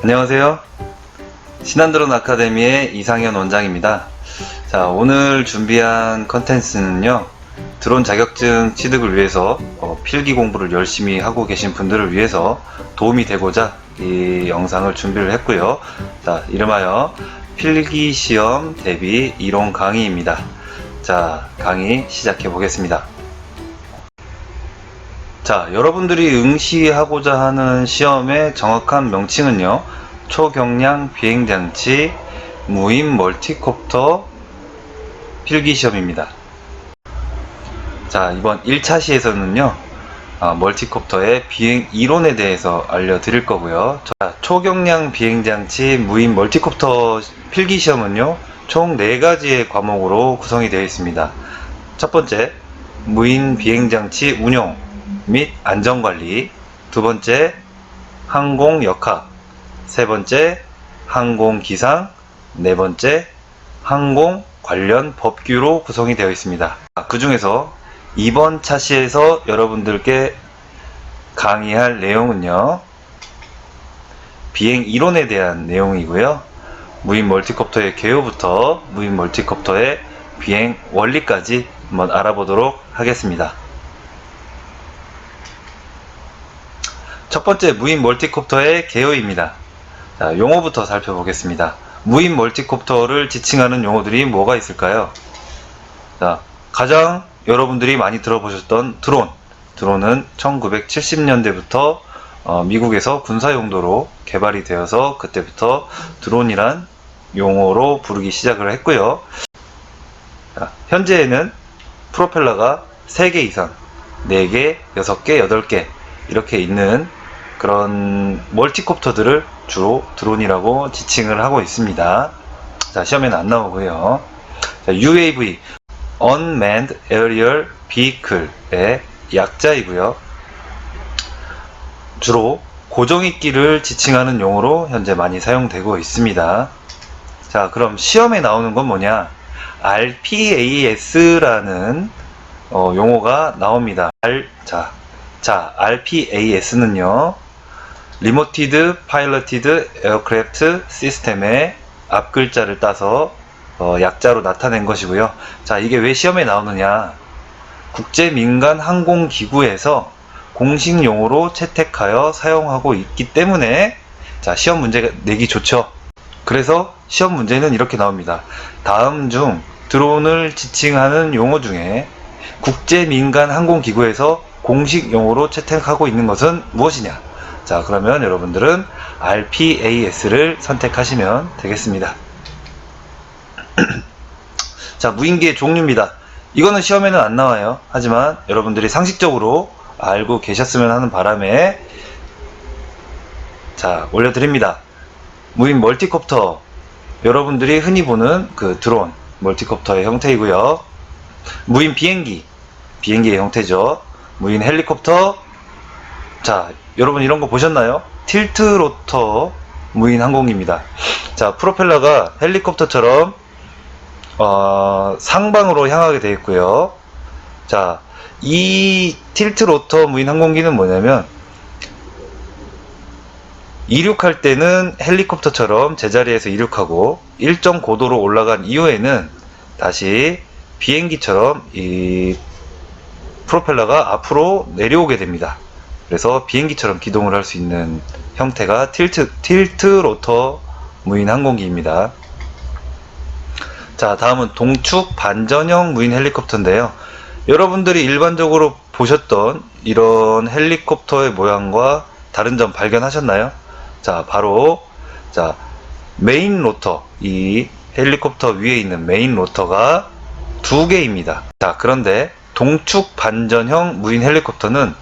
안녕하세요. 신한드론 아카데미의 이상현 원장입니다. 자, 오늘 준비한 컨텐츠는요, 드론 자격증 취득을 위해서 필기 공부를 열심히 하고 계신 분들을 위해서 도움이 되고자 이 영상을 준비를 했고요. 자, 이름하여 필기 시험 대비 이론 강의입니다. 자, 강의 시작해 보겠습니다. 자, 여러분들이 응시하고자 하는 시험의 정확한 명칭은요, 초경량 비행장치 무인 멀티콥터 필기시험입니다. 자, 이번 1차 시에서는요, 멀티콥터의 비행 이론에 대해서 알려드릴 거고요. 자, 초경량 비행장치 무인 멀티콥터 필기시험은요, 총 4가지의 과목으로 구성이 되어 있습니다. 첫 번째, 무인 비행장치 운용 및 안전관리. 두 번째, 항공 역학. 세 번째, 항공기상. 네 번째, 항공 관련 법규로 구성이 되어 있습니다. 그 중에서 이번 차시에서 여러분들께 강의할 내용은요, 비행 이론에 대한 내용이고요. 무인 멀티콥터의 개요부터 무인 멀티콥터의 비행 원리까지 한번 알아보도록 하겠습니다. 첫 번째, 무인 멀티콥터의 개요입니다. 자, 용어부터 살펴보겠습니다. 무인 멀티콥터를 지칭하는 용어들이 뭐가 있을까요? 자, 가장 여러분들이 많이 들어보셨던 드론. 드론은 1970년대부터 미국에서 군사 용도로 개발이 되어서 그때부터 드론이란 용어로 부르기 시작을 했고요. 자, 현재에는 프로펠러가 3개 이상, 4개, 6개, 8개 이렇게 있는 그런 멀티콥터들을 주로 드론이라고 지칭을 하고 있습니다. 자, 시험에는 안 나오고요. 자, UAV, Unmanned Aerial Vehicle의 약자이고요. 주로 고정익기를 지칭하는 용어로 현재 많이 사용되고 있습니다. 자, 그럼 시험에 나오는 건 뭐냐? RPAS라는 용어가 나옵니다. RPAS는요, Remoted Piloted Aircraft System의 앞글자를 따서 약자로 나타낸 것이고요. 자, 이게 왜 시험에 나오느냐? 국제민간항공기구에서 공식 용어로 채택하여 사용하고 있기 때문에, 자, 시험 문제 내기 좋죠. 그래서 시험 문제는 이렇게 나옵니다. 다음 중 드론을 지칭하는 용어 중에 국제민간항공기구에서 공식 용어로 채택하고 있는 것은 무엇이냐? 자, 그러면 여러분들은 RPAS를 선택하시면 되겠습니다. 자, 무인기의 종류입니다. 이거는 시험에는 안 나와요. 하지만 여러분들이 상식적으로 알고 계셨으면 하는 바람에 자, 올려드립니다. 무인 멀티콥터, 여러분들이 흔히 보는 그 드론 멀티콥터의 형태이고요. 무인 비행기, 비행기의 형태죠. 무인 헬리콥터, 자, 여러분 이런 거 보셨나요? 틸트 로터 무인 항공기입니다. 자, 프로펠러가 헬리콥터처럼 상방으로 향하게 되어 있고요. 자, 이 틸트 로터 무인 항공기는 뭐냐면, 이륙할 때는 헬리콥터처럼 제자리에서 이륙하고 일정 고도로 올라간 이후에는 다시 비행기처럼 이 프로펠러가 앞으로 내려오게 됩니다. 그래서 비행기처럼 기동을 할 수 있는 형태가 틸트 로터 무인 항공기입니다. 자, 다음은 동축 반전형 무인 헬리콥터인데요. 여러분들이 일반적으로 보셨던 이런 헬리콥터의 모양과 다른 점 발견하셨나요? 자, 바로 자, 메인 로터, 이 헬리콥터 위에 있는 메인 로터가 2개입니다. 자, 그런데 동축 반전형 무인 헬리콥터는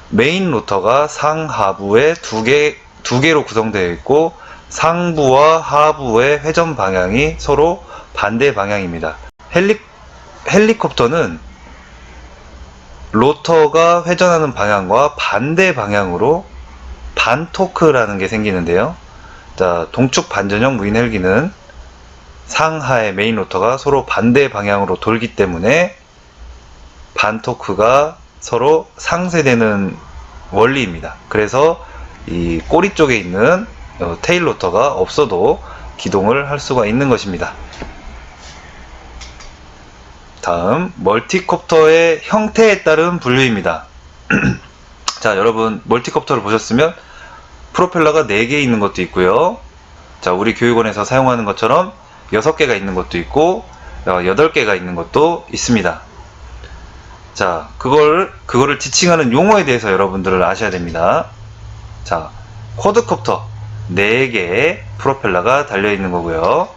메인 로터가 상하부에 2개로 구성되어 있고 상부와 하부의 회전 방향이 서로 반대 방향입니다. 헬리콥터는 로터가 회전하는 방향과 반대 방향으로 반토크라는 게 생기는데요. 자, 동축 반전형 무인 헬기는 상하의 메인 로터가 서로 반대 방향으로 돌기 때문에 반토크가 서로 상쇄되는 원리입니다. 그래서 이 꼬리 쪽에 있는 테일 로터가 없어도 기동을 할 수가 있는 것입니다. 다음 멀티콥터의 형태에 따른 분류입니다. 자, 여러분 멀티콥터를 보셨으면 프로펠러가 4개 있는 것도 있고요. 자, 우리 교육원에서 사용하는 것처럼 6개가 있는 것도 있고 8개가 있는 것도 있습니다. 자, 그거를 지칭하는 용어에 대해서 여러분들을 아셔야 됩니다. 자, 쿼드콥터 4개의 프로펠러가 달려 있는 거고요.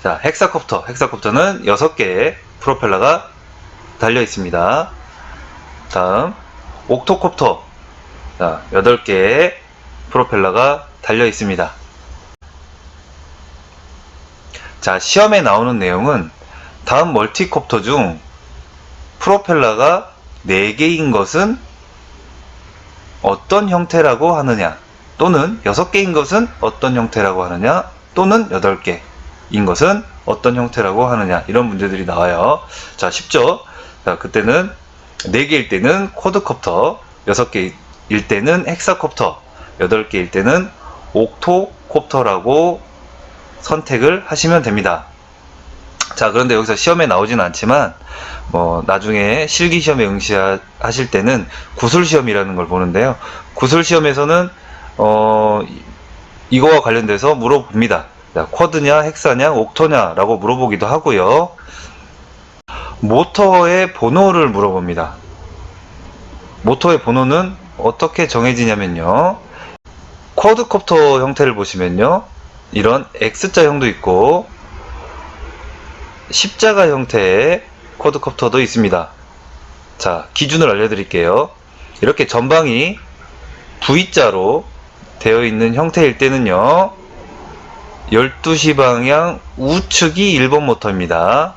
자, 헥사콥터는 6개의 프로펠러가 달려 있습니다. 다음 옥토콥터, 자, 8개의 프로펠러가 달려 있습니다. 자, 시험에 나오는 내용은 다음 멀티콥터 중 프로펠러가 4개인 것은 어떤 형태라고 하느냐, 또는 6개인 것은 어떤 형태라고 하느냐, 또는 8개인 것은 어떤 형태라고 하느냐, 이런 문제들이 나와요. 자, 쉽죠? 자, 그때는 4개일 때는 쿼드콥터, 6개일 때는 헥사콥터, 8개일 때는 옥토콥터라고 선택을 하시면 됩니다. 자, 그런데 여기서 시험에 나오진 않지만 나중에 실기시험에 응시하실 때는 구술시험이라는 걸 보는데요. 구술시험에서는 이거와 관련돼서 물어봅니다. 자, 쿼드냐, 헥사냐, 옥토냐 라고 물어보기도 하고요. 모터의 번호를 물어봅니다. 모터의 번호는 어떻게 정해지냐면요, 쿼드콥터 형태를 보시면요, 이런 X자형도 있고 십자가 형태의 쿼드콥터도 있습니다. 자, 기준을 알려드릴게요. 이렇게 전방이 V자로 되어 있는 형태일 때는요, 12시 방향 우측이 1번 모터입니다.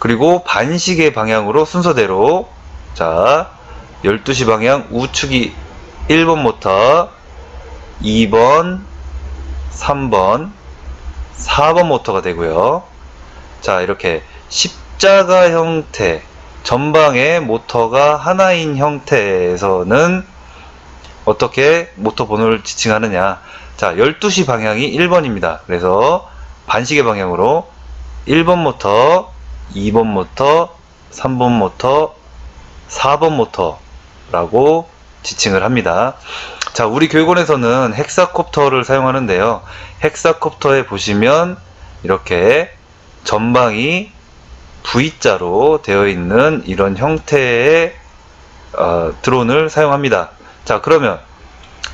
그리고 반시계 방향으로 순서대로, 자, 12시 방향 우측이 1번 모터, 2번, 3번, 4번 모터가 되고요. 자, 이렇게 십자가 형태, 전방에 모터가 하나인 형태에서는 어떻게 모터 번호를 지칭하느냐. 자, 12시 방향이 1번입니다. 그래서 반시계 방향으로 1번 모터, 2번 모터, 3번 모터, 4번 모터라고 지칭을 합니다. 자, 우리 교육원에서는 헥사콥터를 사용하는데요. 헥사콥터에 보시면 이렇게 전방이 V자로 되어 있는 이런 형태의 드론을 사용합니다. 자, 그러면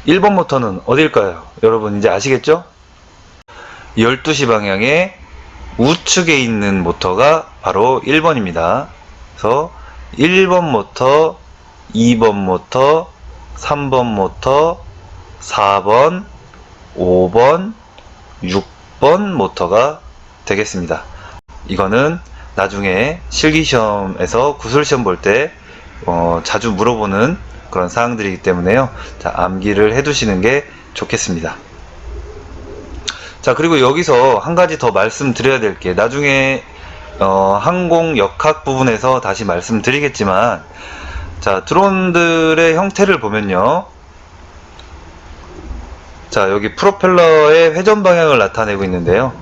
1번 모터는 어딜까요? 여러분 이제 아시겠죠? 12시 방향의 우측에 있는 모터가 바로 1번입니다. 그래서 1번 모터, 2번 모터, 3번 모터, 4번, 5번, 6번 모터가 되겠습니다. 이거는 나중에 실기시험에서 구술시험 볼 때 자주 물어보는 그런 사항들이기 때문에요. 자, 암기를 해두시는 게 좋겠습니다. 자, 그리고 여기서 한 가지 더 말씀드려야 될 게, 나중에 항공 역학 부분에서 다시 말씀드리겠지만, 자, 드론들의 형태를 보면요, 자, 여기 프로펠러의 회전 방향을 나타내고 있는데요.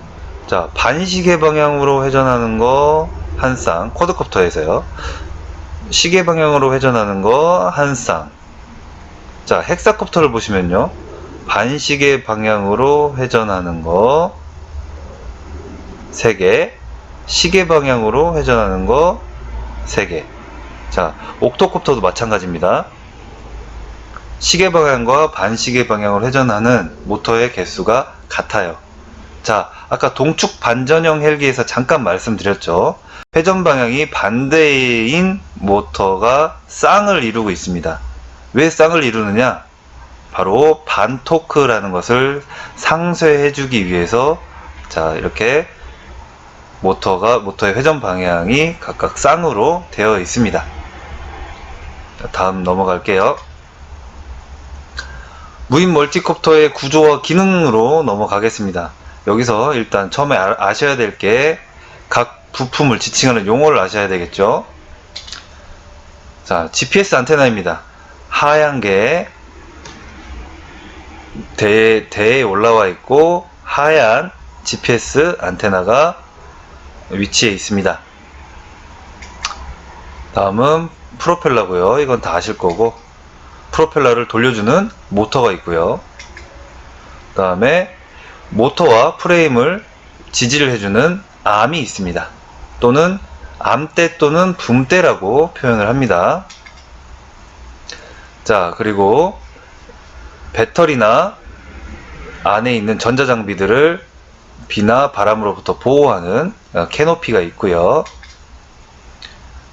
자, 반시계 방향으로 회전하는 거 한 쌍, 쿼드콥터에서요. 시계 방향으로 회전하는 거 한 쌍. 자, 헥사콥터를 보시면요, 반시계 방향으로 회전하는 거 3개, 시계 방향으로 회전하는 거 3개. 자, 옥토콥터도 마찬가지입니다. 시계 방향과 반시계 방향으로 회전하는 모터의 개수가 같아요. 자, 아까 동축 반전형 헬기에서 잠깐 말씀드렸죠. 회전 방향이 반대인 모터가 쌍을 이루고 있습니다. 왜 쌍을 이루느냐? 바로 반토크라는 것을 상쇄해 주기 위해서, 자, 이렇게 모터의 회전 방향이 각각 쌍으로 되어 있습니다. 다음 넘어갈게요. 무인 멀티콥터의 구조와 기능으로 넘어가겠습니다. 여기서 일단 처음에 아셔야 될 게, 각 부품을 지칭하는 용어를 아셔야 되겠죠. 자, GPS 안테나입니다. 하얀 게 대에 올라와 있고 하얀 GPS 안테나가 위치해 있습니다. 다음은 프로펠러고요. 이건 다 아실 거고, 프로펠러를 돌려주는 모터가 있고요. 그 다음에 모터와 프레임을 지지를 해주는 암이 있습니다. 또는 암대 또는 붐대라고 표현을 합니다. 자, 그리고 배터리나 안에 있는 전자장비들을 비나 바람으로부터 보호하는 캐노피가 있고요.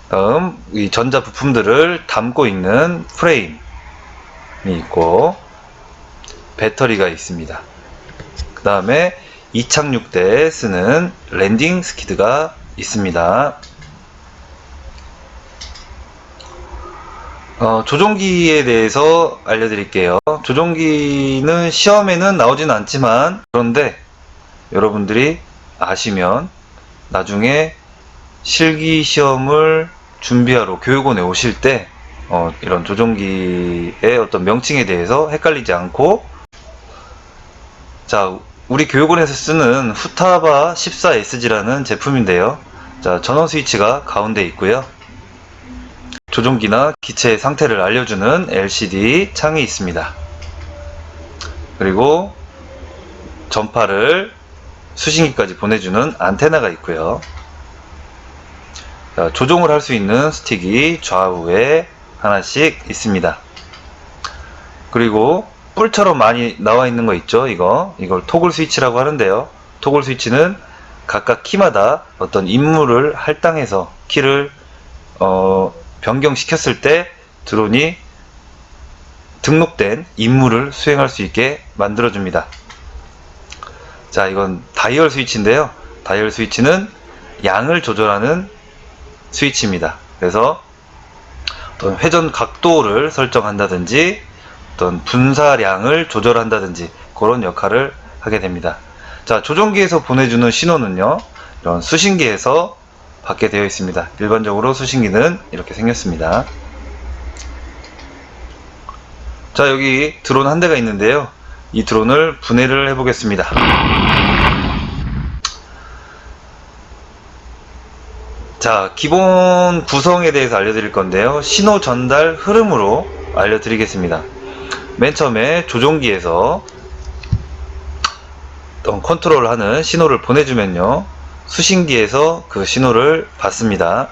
다음 이 전자 부품들을 담고 있는 프레임이 있고 배터리가 있습니다. 그 다음에 이착륙 때 쓰는 랜딩 스키드가 있습니다. 조종기에 대해서 알려드릴게요. 조종기는 시험에는 나오진 않지만, 그런데 여러분들이 아시면 나중에 실기 시험을 준비하러 교육원에 오실 때 이런 조종기의 어떤 명칭에 대해서 헷갈리지 않고, 자, 우리 교육원에서 쓰는 후타바 14SG라는 제품인데요. 자, 전원 스위치가 가운데 있고요. 조종기나 기체의 상태를 알려주는 LCD 창이 있습니다. 그리고 전파를 수신기까지 보내주는 안테나가 있고요. 자, 조종을 할 수 있는 스틱이 좌우에 하나씩 있습니다. 그리고 뿔처럼 많이 나와 있는 거 있죠? 이걸 토글 스위치라고 하는데요. 토글 스위치는 각각 키마다 어떤 임무를 할당해서 키를 변경시켰을 때 드론이 등록된 임무를 수행할 수 있게 만들어줍니다. 자, 이건 다이얼 스위치인데요. 다이얼 스위치는 양을 조절하는 스위치입니다. 그래서 어떤 회전 각도를 설정한다든지 어떤 분사량을 조절한다든지 그런 역할을 하게 됩니다. 자, 조종기에서 보내주는 신호는요, 이런 수신기에서 받게 되어 있습니다. 일반적으로 수신기는 이렇게 생겼습니다. 자, 여기 드론 한 대가 있는데요. 이 드론을 분해를 해 보겠습니다. 자, 기본 구성에 대해서 알려드릴 건데요. 신호 전달 흐름으로 알려드리겠습니다. 맨 처음에 조종기에서 컨트롤 하는 신호를 보내주면요, 수신기에서 그 신호를 받습니다.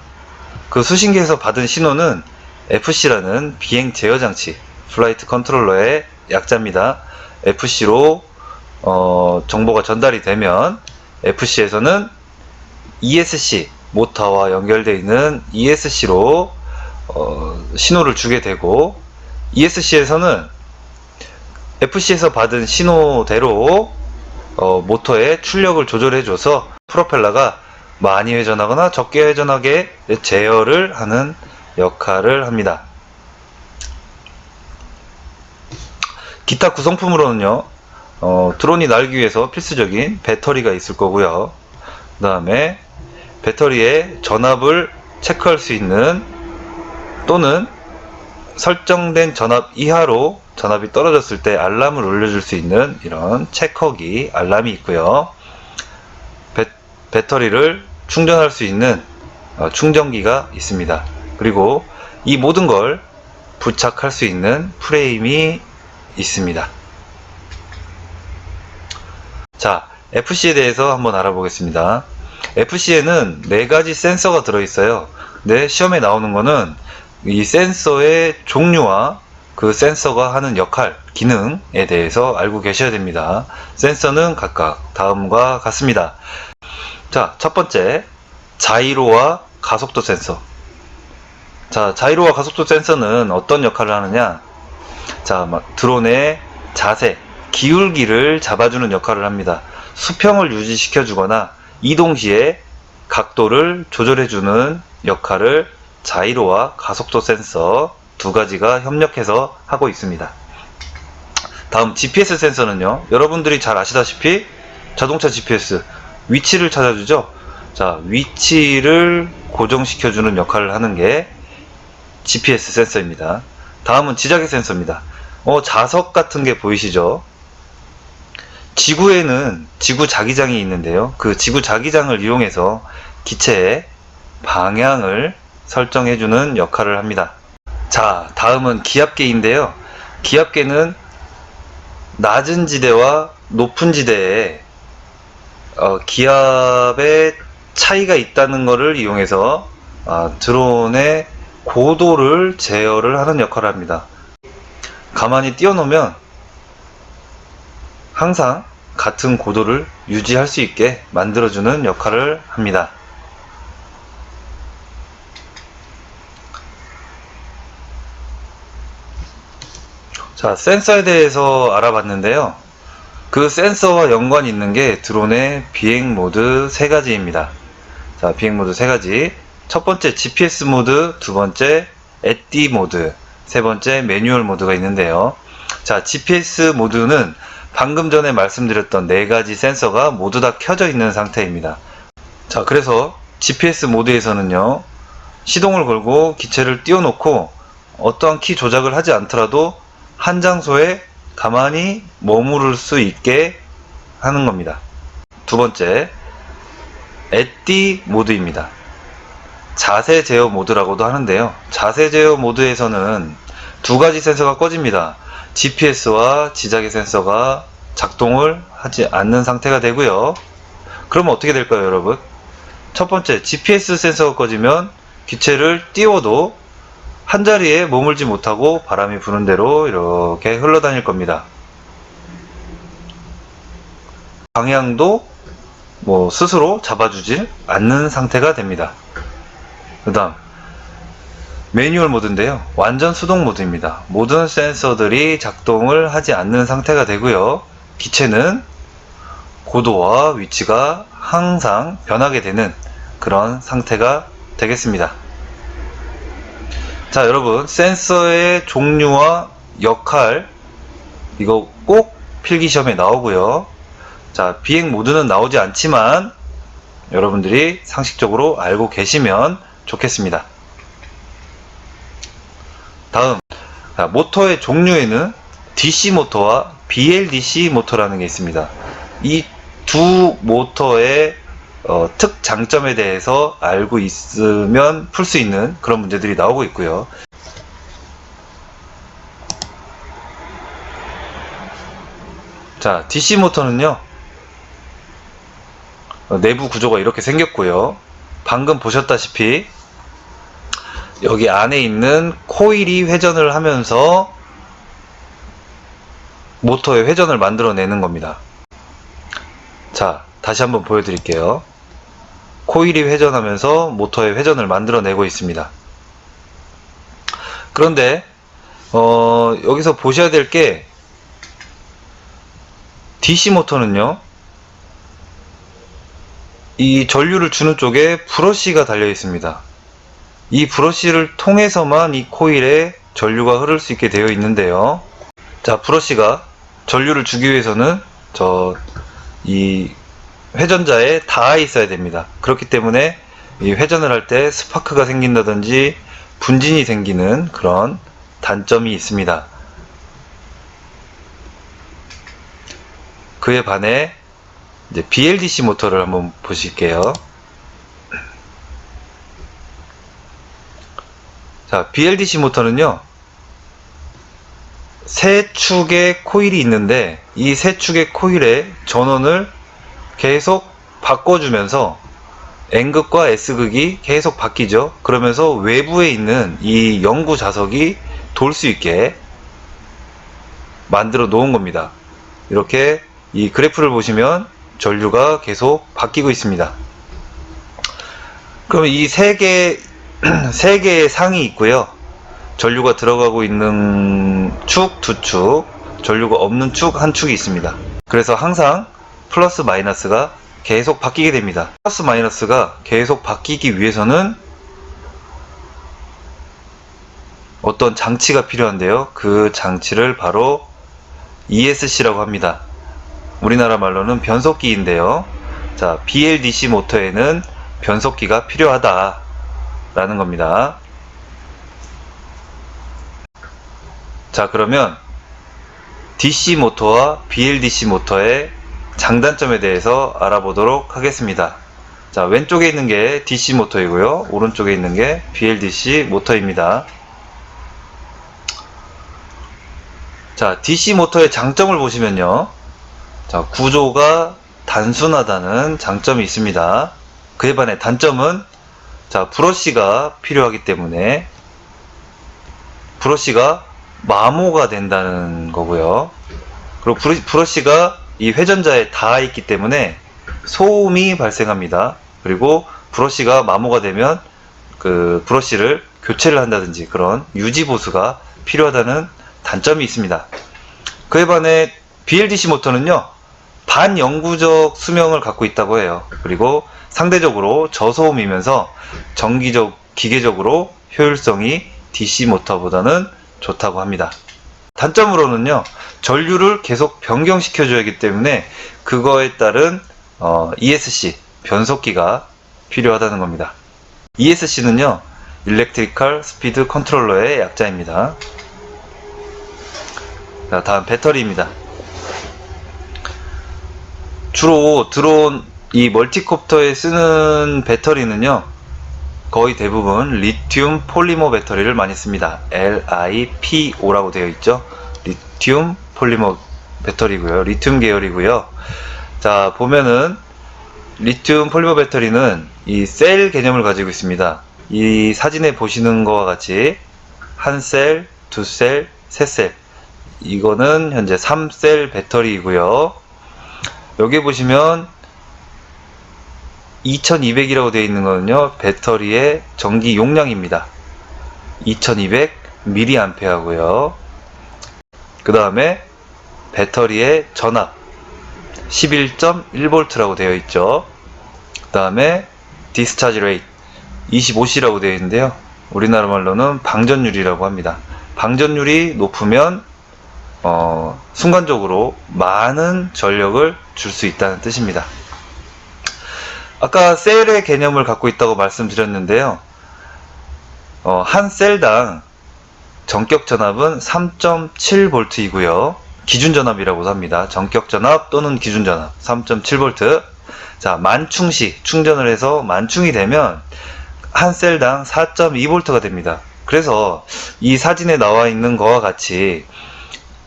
그 수신기에서 받은 신호는 FC라는 비행 제어 장치, 플라이트 컨트롤러의 약자입니다. FC로 정보가 전달이 되면 FC에서는 ESC, 모터와 연결되어 있는 ESC로 신호를 주게 되고, ESC에서는 FC에서 받은 신호대로 모터의 출력을 조절해줘서 프로펠러가 많이 회전하거나 적게 회전하게 제어를 하는 역할을 합니다. 기타 구성품으로는요, 드론이 날기 위해서 필수적인 배터리가 있을 거고요. 그 다음에 배터리의 전압을 체크할 수 있는, 또는 설정된 전압 이하로 전압이 떨어졌을 때 알람을 울려줄 수 있는 이런 체커기, 알람이 있고요. 배터리를 충전할 수 있는 충전기가 있습니다. 그리고 이 모든 걸 부착할 수 있는 프레임이 있습니다. 자, FC에 대해서 한번 알아보겠습니다. FC에는 4가지 센서가 들어있어요. 근데 시험에 나오는 거는 이 센서의 종류와 그 센서가 하는 역할, 기능에 대해서 알고 계셔야 됩니다. 센서는 각각 다음과 같습니다. 자, 첫 번째, 자이로와 가속도 센서. 자, 자이로와 가속도 센서는 어떤 역할을 하느냐? 자, 드론의 자세, 기울기를 잡아주는 역할을 합니다. 수평을 유지시켜 주거나 이동 시에 각도를 조절해 주는 역할을 자이로와 가속도 센서 두 가지가 협력해서 하고 있습니다. 다음 GPS 센서는요, 여러분들이 잘 아시다시피 자동차 GPS 위치를 찾아주죠. 자, 위치를 고정시켜주는 역할을 하는 게 GPS 센서입니다. 다음은 지자개 센서입니다. 자석 같은 게 보이시죠? 지구에는 지구 자기장이 있는데요. 그 지구 자기장을 이용해서 기체의 방향을 설정해주는 역할을 합니다. 자, 다음은 기압계인데요. 기압계는 낮은 지대와 높은 지대에 기압의 차이가 있다는 것을 이용해서 드론의 고도를 제어를 하는 역할을 합니다. 가만히 띄워놓으면 항상 같은 고도를 유지할 수 있게 만들어주는 역할을 합니다. 자, 센서에 대해서 알아봤는데요. 그 센서와 연관이 있는 게 드론의 비행 모드 3가지입니다. 자, 비행 모드 3가지. 첫 번째 GPS 모드, 두 번째 AD 모드, 세 번째 매뉴얼 모드가 있는데요. 자, GPS 모드는 방금 전에 말씀드렸던 4가지 센서가 모두 다 켜져 있는 상태입니다. 자, 그래서 GPS 모드에서는요, 시동을 걸고 기체를 띄워놓고 어떠한 키 조작을 하지 않더라도 한 장소에 가만히 머무를 수 있게 하는 겁니다. 두 번째, AD 모드입니다. 자세 제어 모드라고도 하는데요. 자세 제어 모드에서는 2가지 센서가 꺼집니다. GPS와 지자계 센서가 작동을 하지 않는 상태가 되고요. 그러면 어떻게 될까요, 여러분? 첫 번째, GPS 센서가 꺼지면 기체를 띄워도 한 자리에 머물지 못하고 바람이 부는 대로 이렇게 흘러다닐 겁니다. 방향도 스스로 잡아주질 않는 상태가 됩니다. 그 다음 매뉴얼 모드인데요. 완전 수동 모드입니다. 모든 센서들이 작동을 하지 않는 상태가 되고요. 기체는 고도와 위치가 항상 변하게 되는 그런 상태가 되겠습니다. 자, 여러분, 센서의 종류와 역할, 이거 꼭 필기시험에 나오고요. 자, 비행 모드는 나오지 않지만 여러분들이 상식적으로 알고 계시면 좋겠습니다. 다음, 모터의 종류에는 DC 모터와 BLDC 모터라는 게 있습니다. 이 두 모터의 특장점에 대해서 알고 있으면 풀 수 있는 그런 문제들이 나오고 있고요. 자, DC 모터는요, 내부 구조가 이렇게 생겼고요. 방금 보셨다시피 여기 안에 있는 코일이 회전을 하면서 모터의 회전을 만들어내는 겁니다. 자, 다시 한번 보여드릴게요. 코일이 회전하면서 모터의 회전을 만들어내고 있습니다. 그런데 여기서 보셔야 될 게 DC 모터는요, 이 전류를 주는 쪽에 브러쉬가 달려 있습니다. 이 브러쉬를 통해서만 이 코일에 전류가 흐를 수 있게 되어 있는데요. 자, 브러쉬가 전류를 주기 위해서는 이 회전자에 닿아 있어야 됩니다. 그렇기 때문에 이 회전을 할 때 스파크가 생긴다든지 분진이 생기는 그런 단점이 있습니다. 그에 반해 이제 BLDC 모터를 한번 보실게요. 자, BLDC 모터는요, 세 축의 코일이 있는데 이 세 축의 코일의 전원을 계속 바꿔주면서 N극과 S극이 계속 바뀌죠. 그러면서 외부에 있는 이 영구 자석이 돌 수 있게 만들어 놓은 겁니다. 이렇게 이 그래프를 보시면 전류가 계속 바뀌고 있습니다. 그럼 이 세 개의 상이 있고요. 전류가 들어가고 있는 축 두 축, 전류가 없는 축 한 축이 있습니다. 그래서 항상 플러스 마이너스가 계속 바뀌게 됩니다. 플러스 마이너스가 계속 바뀌기 위해서는 어떤 장치가 필요한데요. 그 장치를 바로 ESC라고 합니다. 우리나라 말로는 변속기인데요. 자, BLDC 모터에는 변속기가 필요하다 라는 겁니다. 자, 그러면 DC 모터와 BLDC 모터의 장단점에 대해서 알아보도록 하겠습니다. 자, 왼쪽에 있는 게 DC 모터이고요. 오른쪽에 있는 게 BLDC 모터입니다. 자, DC 모터의 장점을 보시면요. 자, 구조가 단순하다는 장점이 있습니다. 그에 반해 단점은 자, 브러쉬가 필요하기 때문에 브러쉬가 마모가 된다는 거고요. 그리고 브러쉬가 이 회전자에 닿아 있기 때문에 소음이 발생합니다. 그리고 브러쉬가 마모가 되면 그 브러쉬를 교체를 한다든지 그런 유지 보수가 필요하다는 단점이 있습니다. 그에 반해 BLDC 모터는요, 반영구적 수명을 갖고 있다고 해요. 그리고 상대적으로 저소음이면서 기계적으로 효율성이 DC 모터보다는 좋다고 합니다. 단점으로는요, 전류를 계속 변경시켜 줘야 하기 때문에 그거에 따른 ESC 변속기가 필요하다는 겁니다. ESC는요, Electrical Speed Controller의 약자입니다. 자, 다음 배터리입니다. 주로 드론 이 멀티콥터에 쓰는 배터리는요, 거의 대부분 리튬 폴리머 배터리를 많이 씁니다. LiPo라고 되어 있죠. 리튬 폴리머 배터리고요. 리튬 계열이고요. 자, 보면은 리튬 폴리머 배터리는 이 셀 개념을 가지고 있습니다. 이 사진에 보시는 것과 같이 한 셀, 두 셀, 세 셀. 이거는 현재 3셀 배터리이고요. 여기 보시면 2200이라고 되어 있는 거는요, 배터리의 전기 용량입니다. 2200mAh고요. 그 다음에 배터리의 전압 11.1V라고 되어 있죠. 그 다음에 디스차지 레이트 25C라고 되어 있는데요, 우리나라 말로는 방전율이라고 합니다. 방전율이 높으면 순간적으로 많은 전력을 줄 수 있다는 뜻입니다. 아까 셀의 개념을 갖고 있다고 말씀드렸는데요, 한 셀당 전격 전압은 3.7V이고요. 기준 전압이라고 합니다. 전격 전압 또는 기준 전압 3.7V. 자, 만충시 충전을 해서 만충이 되면 한 셀당 4.2V가 됩니다. 그래서 이 사진에 나와 있는 것과 같이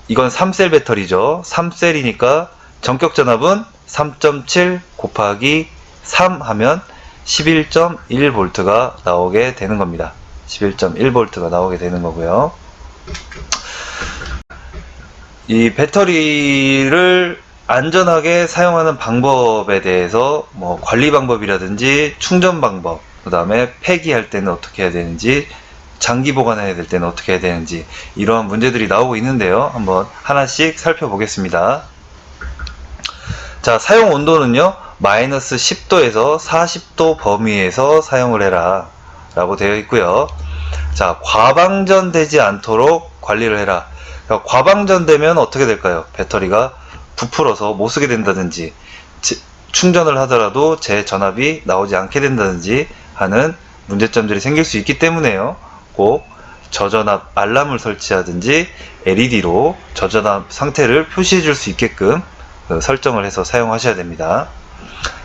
이건 3셀 배터리죠. 3셀이니까 전격 전압은 3.7 곱하기 3 하면 11.1V가 나오게 되는 겁니다. 11.1V가 나오게 되는 거고요. 이 배터리를 안전하게 사용하는 방법에 대해서 관리 방법이라든지 충전 방법, 그 다음에 폐기할 때는 어떻게 해야 되는지, 장기 보관해야 될 때는 어떻게 해야 되는지, 이러한 문제들이 나오고 있는데요. 한번 하나씩 살펴보겠습니다. 자, 사용 온도는요, 마이너스 10도에서 40도 범위에서 사용을 해라 라고 되어 있고요. 자, 과방전 되지 않도록 관리를 해라. 그러니까 과방전 되면 어떻게 될까요? 배터리가 부풀어서 못 쓰게 된다든지, 충전을 하더라도 제 전압이 나오지 않게 된다든지 하는 문제점들이 생길 수 있기 때문에요, 꼭 저전압 알람을 설치하든지 LED로 저전압 상태를 표시해 줄 수 있게끔 설정을 해서 사용하셔야 됩니다.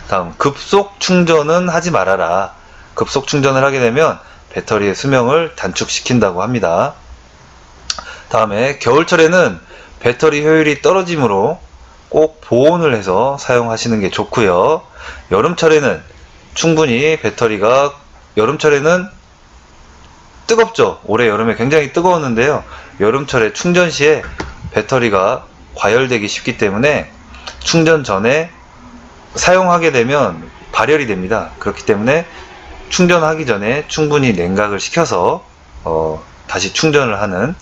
다음, 급속 충전은 하지 말아라. 급속 충전을 하게 되면 배터리의 수명을 단축시킨다고 합니다. 다음에 겨울철에는 배터리 효율이 떨어지므로 꼭 보온을 해서 사용하시는 게 좋고요. 여름철에는 충분히 배터리가, 여름철에는 뜨겁죠. 올해 여름에 굉장히 뜨거웠는데요, 여름철에 충전 시에 배터리가 과열되기 쉽기 때문에 충전 전에 사용하게 되면 발열이 됩니다. 그렇기 때문에 충전하기 전에 충분히 냉각을 시켜서 다시 충전을 하는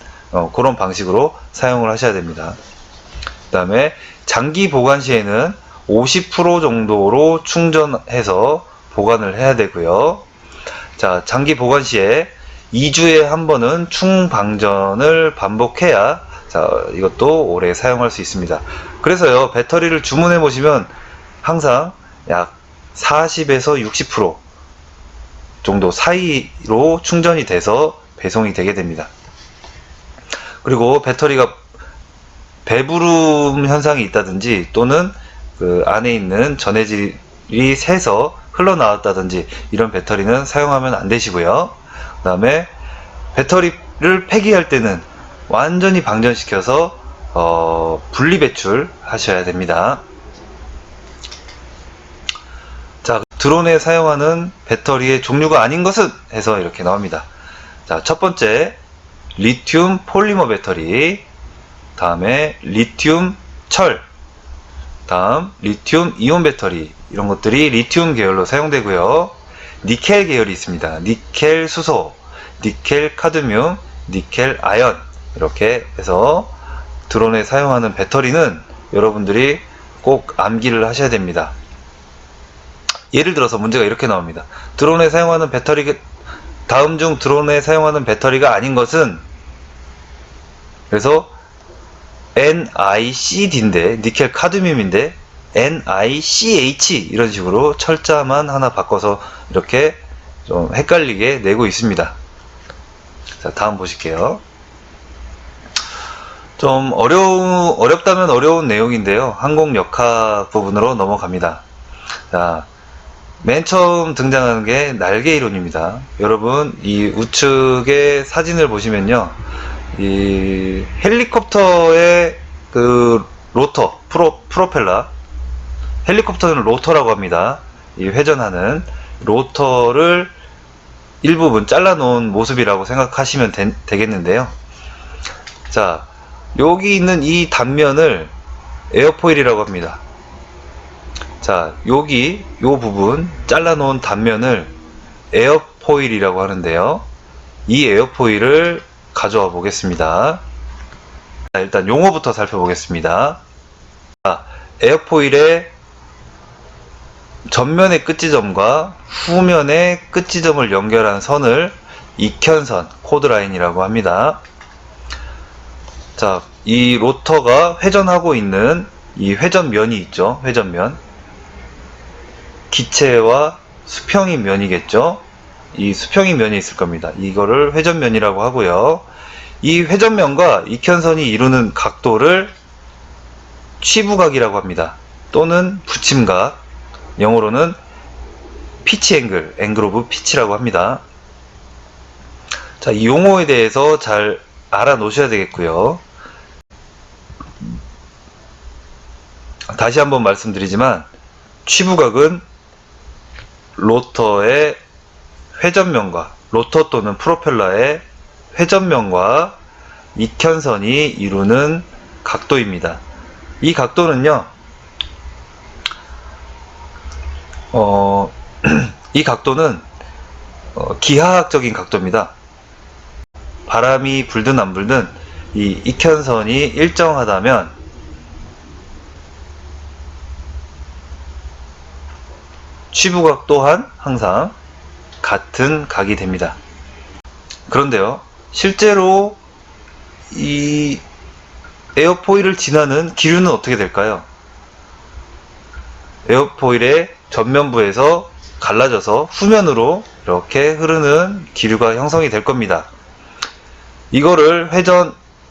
그런 방식으로 사용을 하셔야 됩니다. 그 다음에 장기 보관 시에는 50% 정도로 충전해서 보관을 해야 되고요. 자, 장기 보관 시에 2주에 한 번은 충방전을 반복해야, 자, 이것도 오래 사용할 수 있습니다. 그래서요, 배터리를 주문해 보시면 항상 약 40에서 60% 정도 사이로 충전이 돼서 배송이 되게 됩니다. 그리고 배터리가 배부름 현상이 있다든지 또는 그 안에 있는 전해질이 새서 흘러나왔다든지 이런 배터리는 사용하면 안 되시고요. 그 다음에 배터리를 폐기할 때는 완전히 방전시켜서 분리 배출 하셔야 됩니다. 자, 드론에 사용하는 배터리의 종류가 아닌 것은 해서 이렇게 나옵니다. 자, 첫 번째 리튬 폴리머 배터리, 다음에 리튬 철, 다음 리튬 이온 배터리, 이런 것들이 리튬 계열로 사용되고요. 니켈 계열이 있습니다. 니켈 수소, 니켈 카드뮴, 니켈 아연, 이렇게 해서 드론에 사용하는 배터리는 여러분들이 꼭 암기를 하셔야 됩니다. 예를 들어서 문제가 이렇게 나옵니다. 드론에 사용하는 배터리, 다음 중 드론에 사용하는 배터리가 아닌 것은, 그래서 NiCd인데 니켈 카드뮴인데 NiCH 이런 식으로 철자만 하나 바꿔서 이렇게 좀 헷갈리게 내고 있습니다. 자, 다음 보실게요. 좀 어렵다면 어려운 내용인데요. 항공역학 부분으로 넘어갑니다. 자, 맨 처음 등장하는 게 날개 이론입니다. 여러분, 이 우측의 사진을 보시면요, 이 헬리콥터의 그 로터, 프로펠러, 헬리콥터는 로터라고 합니다. 이 회전하는 로터를 일부분 잘라 놓은 모습이라고 생각하시면 되겠는데요. 자, 여기 있는 이 단면을 에어포일이라고 합니다. 자, 여기 요 부분 잘라 놓은 단면을 에어포일이라고 하는데요. 이 에어포일을 가져와 보겠습니다. 자, 일단 용어부터 살펴보겠습니다. 자, 에어포일의 전면의 끝지점과 후면의 끝지점을 연결한 선을 익현선, 코드라인이라고 합니다. 자, 이 로터가 회전하고 있는 이 회전면이 있죠. 회전면. 기체와 수평이 면이겠죠. 이 수평이 면이 있을 겁니다. 이거를 회전면이라고 하고요. 이 회전면과 익현선이 이루는 각도를 취부각이라고 합니다. 또는 붙임각, 영어로는 피치 앵글 오브 피치라고 합니다. 자, 이 용어에 대해서 잘 알아 놓으셔야 되겠고요. 다시 한번 말씀드리지만 취부각은 로터의 회전면과, 로터 또는 프로펠러의 회전면과 익현선이 이루는 각도입니다. 이 각도는요, 이 각도는 기하학적인 각도입니다. 바람이 불든 안 불든 이 익현선이 일정하다면 취부각 또한 항상 같은 각이 됩니다. 그런데요, 실제로 이 에어포일을 지나는 기류는 어떻게 될까요? 에어포일의 전면부에서 갈라져서 후면으로 이렇게 흐르는 기류가 형성이 될 겁니다. 이거를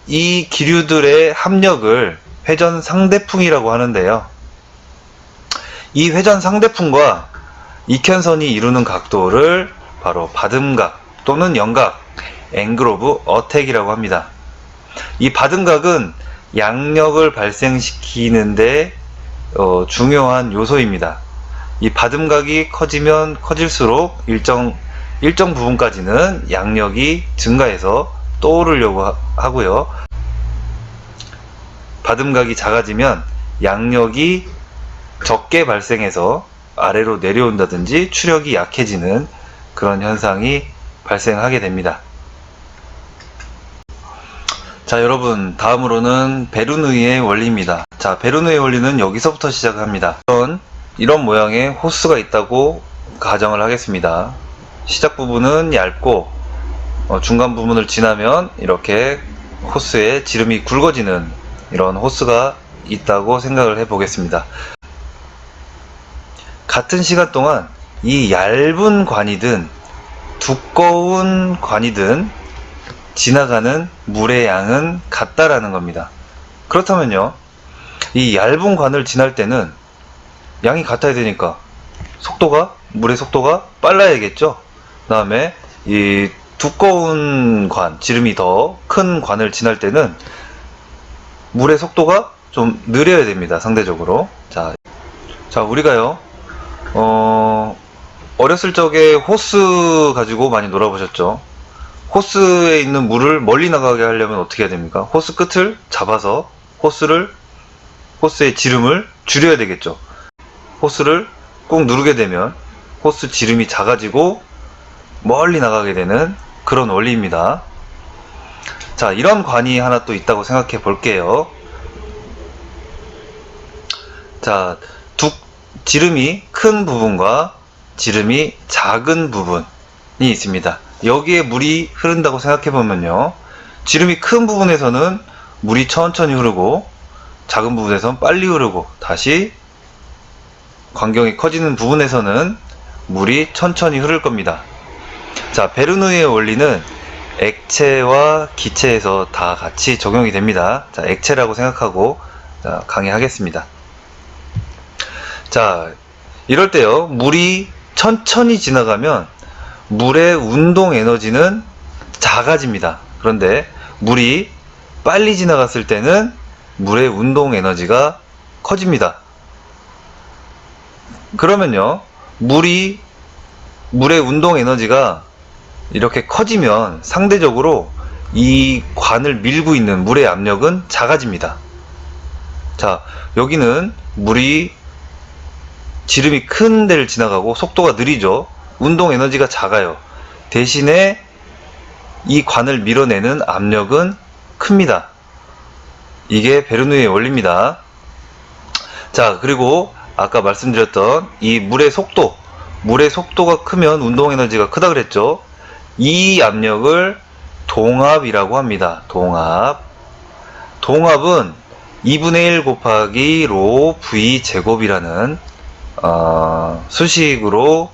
이 기류들의 합력을 회전 상대풍이라고 하는데요. 이 회전 상대풍과 익현선이 이루는 각도를 바로 받음각 또는 연각, 앵글 오브 어택이라고 합니다. 이 받음각은 양력을 발생시키는데 중요한 요소입니다. 이 받음각이 커지면 커질수록 일정 부분까지는 양력이 증가해서 떠오르려고 하고요. 받음각이 작아지면 양력이 적게 발생해서 아래로 내려온다든지 추력이 약해지는 그런 현상이 발생하게 됩니다. 자, 여러분, 다음으로는 베르누이의 원리입니다. 자, 베르누이의 원리는 여기서부터 시작합니다. 이런 모양의 호스가 있다고 가정을 하겠습니다. 시작 부분은 얇고 중간 부분을 지나면 이렇게 호스에 지름이 굵어지는 이런 호스가 있다고 생각을 해 보겠습니다. 같은 시간 동안 이 얇은 관이든 두꺼운 관이든 지나가는 물의 양은 같다라는 겁니다. 그렇다면요, 이 얇은 관을 지날 때는 양이 같아야 되니까 물의 속도가 빨라야겠죠. 그 다음에 이 두꺼운 지름이 더 큰 관을 지날 때는 물의 속도가 좀 느려야 됩니다. 상대적으로. 자, 우리가요, 어렸을 적에 호스 가지고 많이 놀아보셨죠? 호스에 있는 물을 멀리 나가게 하려면 어떻게 해야 됩니까? 호스 끝을 잡아서 호스의 지름을 줄여야 되겠죠. 호스를 꾹 누르게 되면 호스 지름이 작아지고 멀리 나가게 되는 그런 원리입니다. 자, 이런 관이 하나 또 있다고 생각해 볼게요. 자, 지름이 큰 부분과 지름이 작은 부분이 있습니다. 여기에 물이 흐른다고 생각해 보면요, 지름이 큰 부분에서는 물이 천천히 흐르고 작은 부분에서는 빨리 흐르고, 다시 광경이 커지는 부분에서는 물이 천천히 흐를 겁니다. 자, 베르누이의 원리는 액체와 기체에서 다 같이 적용이 됩니다. 자, 액체라고 생각하고 강의하겠습니다. 자, 이럴 때요, 물이 천천히 지나가면 물의 운동 에너지는 작아집니다. 그런데 물이 빨리 지나갔을 때는 물의 운동 에너지가 커집니다. 그러면요, 물의 운동 에너지가 이렇게 커지면 상대적으로 이 관을 밀고 있는 물의 압력은 작아집니다. 자, 여기는 물이 지름이 큰 데를 지나가고 속도가 느리죠. 운동 에너지가 작아요. 대신에 이 관을 밀어내는 압력은 큽니다. 이게 베르누이의 원리입니다. 자, 그리고 아까 말씀드렸던 이 물의 속도가 크면 운동 에너지가 크다 그랬죠. 이 압력을 동압이라고 합니다. 동압은 2분의 1 곱하기 로 V 제곱이라는 수식으로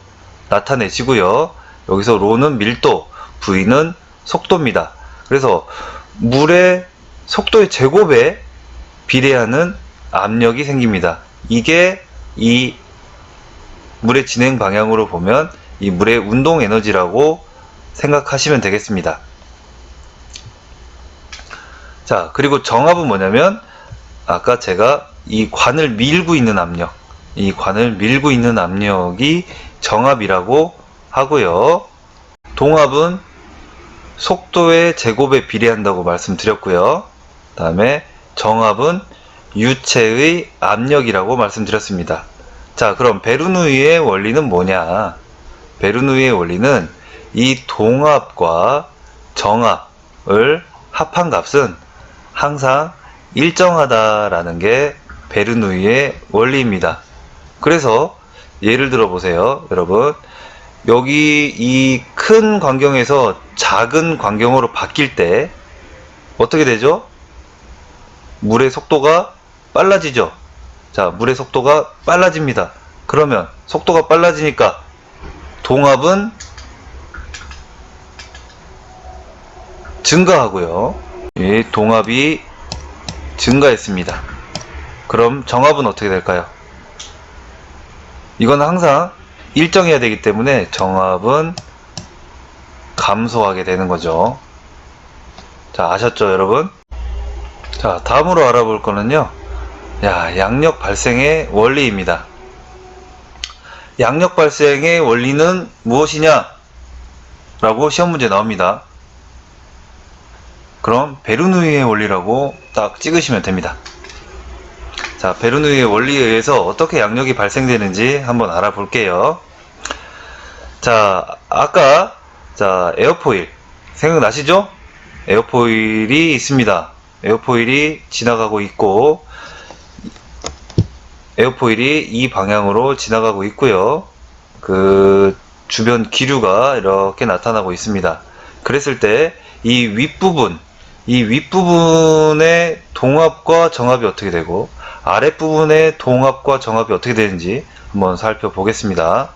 나타내시고요. 여기서 로는 밀도, V는 속도입니다. 그래서 물의 속도의 제곱에 비례하는 압력이 생깁니다. 이게 이 물의 진행 방향으로 보면 이 물의 운동 에너지라고 생각하시면 되겠습니다. 자, 그리고 정압은 뭐냐면 아까 제가 이 관을 밀고 있는 압력이 정압이라고 하고요. 동압은 속도의 제곱에 비례한다고 말씀드렸고요. 그 다음에 정압은 유체의 압력이라고 말씀드렸습니다. 자, 그럼 베르누이의 원리는 뭐냐? 베르누이의 원리는 이 동압과 정압을 합한 값은 항상 일정하다라는 게 베르누이의 원리입니다. 그래서 예를 들어 보세요, 여러분. 여기 이 큰 광경에서 작은 광경으로 바뀔 때 어떻게 되죠? 물의 속도가 빨라지죠. 자, 물의 속도가 빨라집니다. 그러면 속도가 빨라지니까 동압은 증가하고요. 이 동압이 증가했습니다. 그럼 정압은 어떻게 될까요? 이건 항상 일정해야 되기 때문에 정압은 감소하게 되는 거죠. 자, 아셨죠, 여러분? 자, 다음으로 알아볼 거는요, 양력 발생의 원리입니다. 양력 발생의 원리는 무엇이냐? 라고 시험 문제 나옵니다. 그럼 베르누이의 원리라고 딱 찍으시면 됩니다. 자, 베르누이의 원리에 의해서 어떻게 양력이 발생되는지 한번 알아볼게요. 자, 아까 에어포일 생각나시죠? 에어포일이 있습니다. 에어포일이 지나가고 있고, 에어포일이 이 방향으로 지나가고 있고요. 그 주변 기류가 이렇게 나타나고 있습니다. 그랬을 때 이 윗부분의 동압과 정압이 어떻게 되고 아랫부분의 동압과 정압이 어떻게 되는지 한번 살펴보겠습니다.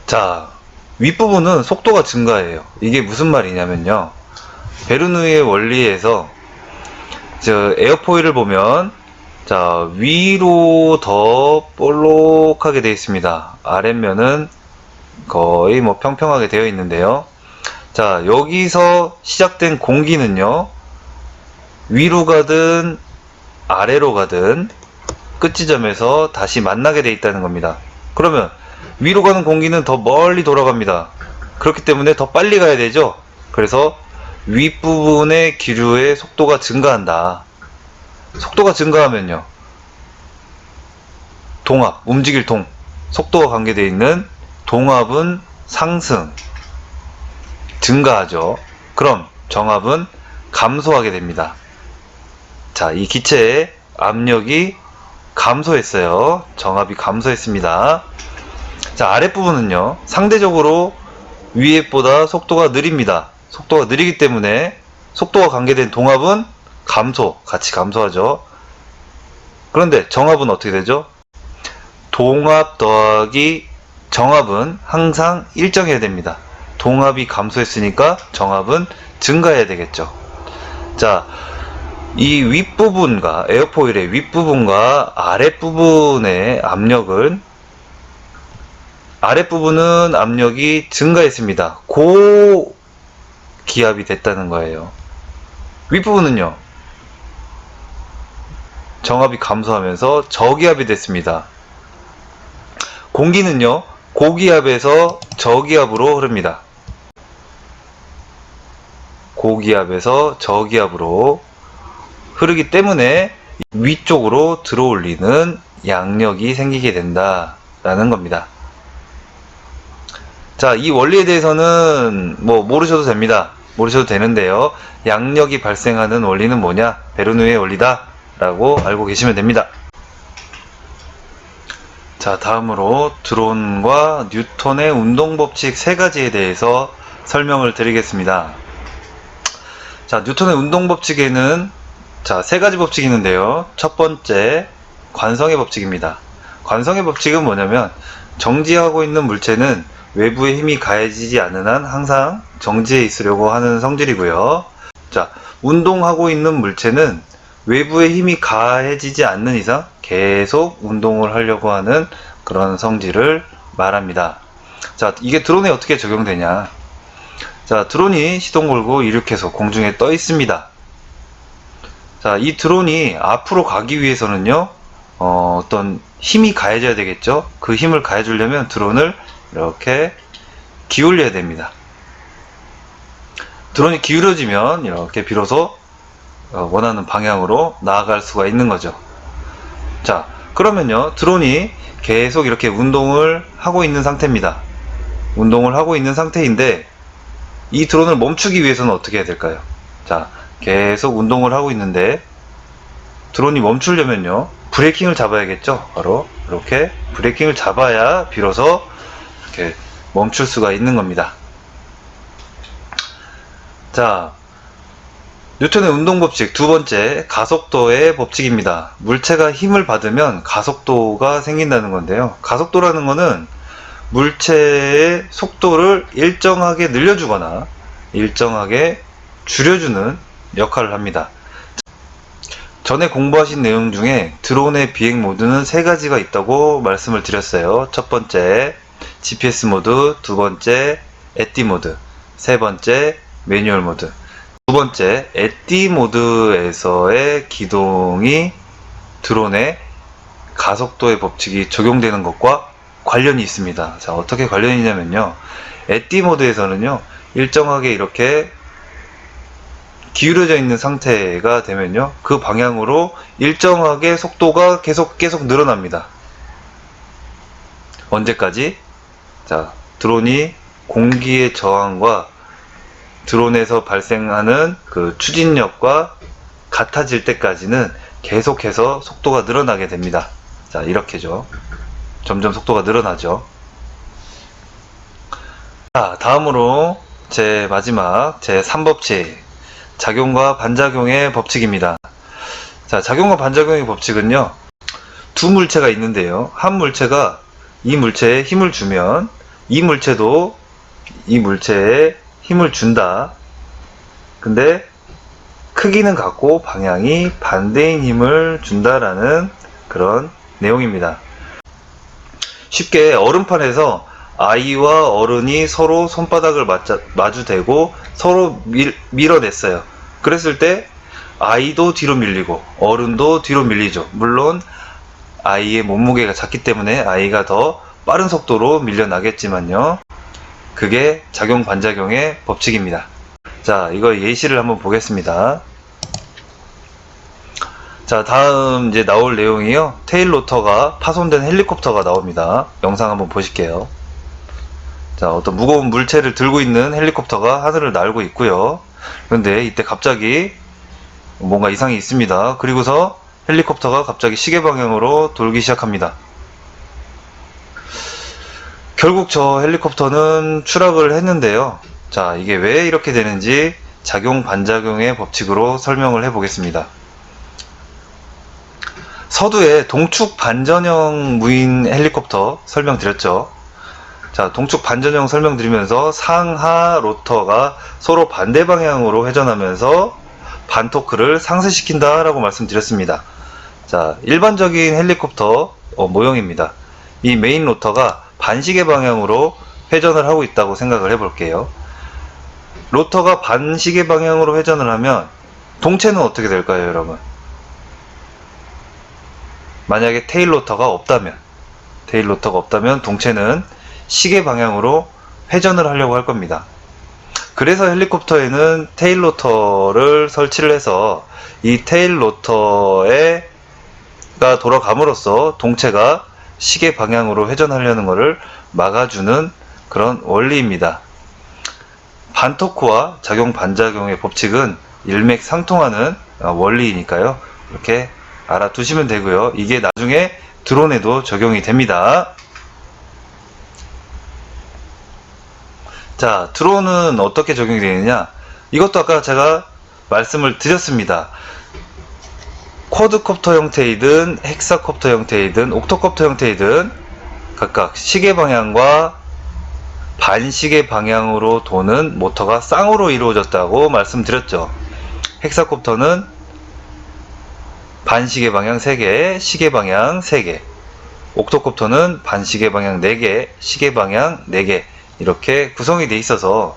자, 윗부분은 속도가 증가해요. 이게 무슨 말이냐면요, 베르누이의 원리에서 에어포일을 보면 자, 위로 더 볼록하게 되어 있습니다. 아랫면은 거의 뭐 평평하게 되어 있는데요. 자, 여기서 시작된 공기는요, 위로 가든 아래로 가든 끝 지점에서 다시 만나게 되어 있다는 겁니다. 그러면 위로 가는 공기는 더 멀리 돌아갑니다. 그렇기 때문에 더 빨리 가야 되죠. 그래서 윗부분의 기류의 속도가 증가한다. 속도가 증가하면요, 동압, 움직일 동, 속도가 관계되어 있는 동압은 상승, 증가하죠. 그럼 정압은 감소하게 됩니다. 자, 이 기체의 압력이 감소했어요. 정압이 감소했습니다. 자, 아랫부분은요, 상대적으로 위에보다 속도가 느립니다. 속도가 느리기 때문에 속도가 관계된 동압은 감소, 같이 감소하죠. 그런데 정압은 어떻게 되죠? 동압 더하기 정압은 항상 일정해야 됩니다. 동압이 감소했으니까 정압은 증가해야 되겠죠. 자, 이 윗부분과 에어포일의 윗부분과 아랫부분의 압력은, 아랫부분은 압력이 증가했습니다. 고기압이 됐다는 거예요. 윗부분은요, 정압이 감소하면서 저기압이 됐습니다. 공기는요, 고기압에서 저기압으로 흐릅니다. 고기압에서 저기압으로 흐르기 때문에 위쪽으로 들어올리는 양력이 생기게 된다라는 겁니다. 자, 이 원리에 대해서는 뭐 모르셔도 됩니다. 모르셔도 되는데요. 양력이 발생하는 원리는 뭐냐? 베르누이의 원리다 라고 알고 계시면 됩니다. 자, 다음으로 드론과 뉴턴의 운동법칙 세 가지에 대해서 설명을 드리겠습니다. 자, 뉴턴의 운동법칙에는 자, 세 가지 법칙이 있는데요. 첫 번째, 관성의 법칙입니다. 관성의 법칙은 뭐냐면, 정지하고 있는 물체는 외부의 힘이 가해지지 않는 한 항상 정지해 있으려고 하는 성질이고요. 자, 운동하고 있는 물체는 외부의 힘이 가해지지 않는 이상 계속 운동을 하려고 하는 그런 성질을 말합니다. 자, 이게 드론에 어떻게 적용되냐? 자, 드론이 시동 걸고 이륙해서 공중에 떠 있습니다. 자, 이 드론이 앞으로 가기 위해서는요, 어떤 힘이 가해져야 되겠죠? 그 힘을 가해주려면 드론을 이렇게 기울여야 됩니다. 드론이 기울여지면 이렇게 비로소 원하는 방향으로 나아갈 수가 있는 거죠. 자, 그러면요, 드론이 계속 이렇게 운동을 하고 있는 상태입니다. 운동을 하고 있는 상태인데, 이 드론을 멈추기 위해서는 어떻게 해야 될까요? 자, 계속 운동을 하고 있는데 드론이 멈추려면요, 브레이킹을 잡아야겠죠. 바로 이렇게 브레이킹을 잡아야 비로소 이렇게 멈출 수가 있는 겁니다. 자, 뉴턴의 운동법칙 두 번째, 가속도의 법칙입니다. 물체가 힘을 받으면 가속도가 생긴다는 건데요. 가속도라는 거는 물체의 속도를 일정하게 늘려주거나 일정하게 줄여주는 역할을 합니다. 전에 공부하신 내용 중에 드론의 비행 모드는 세 가지가 있다고 말씀을 드렸어요. 첫 번째, GPS 모드, 두 번째, 에띠 모드, 세 번째, 매뉴얼 모드. 두 번째, 에띠 모드에서의 기동이 드론의 가속도의 법칙이 적용되는 것과 관련이 있습니다. 자, 어떻게 관련이 있냐면요, 에띠 모드에서는요, 일정하게 이렇게 기울여져 있는 상태가 되면요, 그 방향으로 일정하게 속도가 계속 늘어납니다. 언제까지? 자, 드론이 공기의 저항과 드론에서 발생하는 그 추진력과 같아질 때까지는 계속해서 속도가 늘어나게 됩니다. 자, 이렇게죠. 점점 속도가 늘어나죠. 자, 다음으로 제 마지막 제 3법칙, 작용과 반작용의 법칙입니다. 자, 작용과 반작용의 법칙은요, 두 물체가 있는데요, 한 물체가 이 물체에 힘을 주면 이 물체도 이 물체에 힘을 준다. 근데 그 크기는 같고 방향이 반대인 힘을 준다라는 그런 내용입니다. 쉽게 얼음판에서 아이와 어른이 서로 손바닥을 마주대고 서로 밀어냈어요. 그랬을 때 아이도 뒤로 밀리고 어른도 뒤로 밀리죠. 물론 아이의 몸무게가 작기 때문에 아이가 더 빠른 속도로 밀려나겠지만요. 그게 작용 반작용의 법칙입니다. 자, 이거 예시를 한번 보겠습니다. 자, 다음 이제 나올 내용이요. 테일 로터가 파손된 헬리콥터가 나옵니다. 영상 한번 보실게요. 자, 어떤 무거운 물체를 들고 있는 헬리콥터가 하늘을 날고 있고요. 그런데 이때 갑자기 뭔가 이상이 있습니다. 그리고서 헬리콥터가 갑자기 시계 방향으로 돌기 시작합니다. 결국 저 헬리콥터는 추락을 했는데요. 자, 이게 왜 이렇게 되는지 작용 반작용의 법칙으로 설명을 해 보겠습니다. 서두에 동축 반전형 무인 헬리콥터 설명드렸죠. 자, 동축 반전형 설명드리면서 상하 로터가 서로 반대 방향으로 회전하면서 반토크를 상쇄시킨다 라고 말씀드렸습니다. 자, 일반적인 헬리콥터 모형입니다. 이 메인 로터가 반시계 방향으로 회전을 하고 있다고 생각을 해 볼게요. 로터가 반시계 방향으로 회전을 하면 동체는 어떻게 될까요, 여러분? 만약에 테일 로터가 없다면 동체는 시계 방향으로 회전을 하려고 할 겁니다. 그래서 헬리콥터에는 테일 로터를 설치를 해서 이 테일 로터가 돌아감으로써 동체가 시계 방향으로 회전하려는 것을 막아주는 그런 원리입니다. 반토크와 작용 반작용의 법칙은 일맥상통하는 원리이니까요. 이렇게 알아두시면 되고요. 이게 나중에 드론에도 적용이 됩니다. 자, 드론은 어떻게 적용이 되느냐? 이것도 아까 제가 말씀을 드렸습니다. 쿼드콥터 형태이든 헥사콥터 형태이든 옥토콥터 형태이든 각각 시계 방향과 반시계 방향으로 도는 모터가 쌍으로 이루어졌다고 말씀드렸죠. 헥사콥터는 반시계 방향 3개, 시계 방향 3개. 옥토콥터는 반시계 방향 4개, 시계 방향 4개. 이렇게 구성이 되어 있어서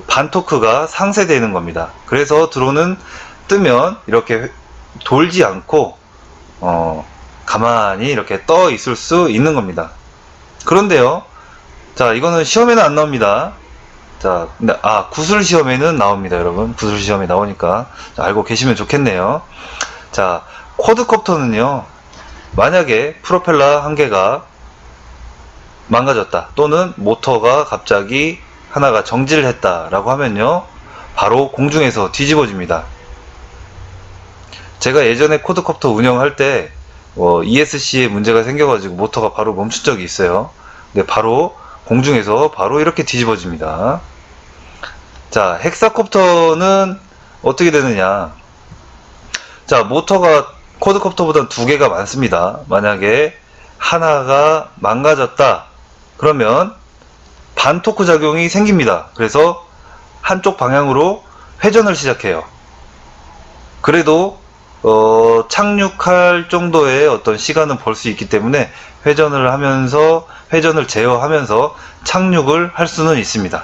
반토크가 상쇄되는 겁니다. 그래서 드론은 뜨면 이렇게 돌지 않고 가만히 이렇게 떠 있을 수 있는 겁니다. 그런데요, 자, 이거는 시험에는 안 나옵니다. 자, 근데 구술 시험에는 나옵니다, 여러분. 구술 시험에 나오니까 알고 계시면 좋겠네요. 자, 쿼드콥터는요, 만약에 프로펠러 한 개가 망가졌다, 또는 모터가 갑자기 하나가 정지를 했다 라고 하면요, 바로 공중에서 뒤집어집니다. 제가 예전에 쿼드콥터 운영할 때 ESC에 문제가 생겨가지고 모터가 바로 멈춘 적이 있어요. 근데 바로 공중에서 바로 이렇게 뒤집어집니다. 자, 헥사콥터는 어떻게 되느냐? 자, 모터가 쿼드콥터보다 2개가 많습니다. 만약에 하나가 망가졌다 그러면 반토크 작용이 생깁니다. 그래서 한쪽 방향으로 회전을 시작해요. 그래도 착륙할 정도의 어떤 시간은 벌 수 있기 때문에 회전을 제어하면서 착륙을 할 수는 있습니다.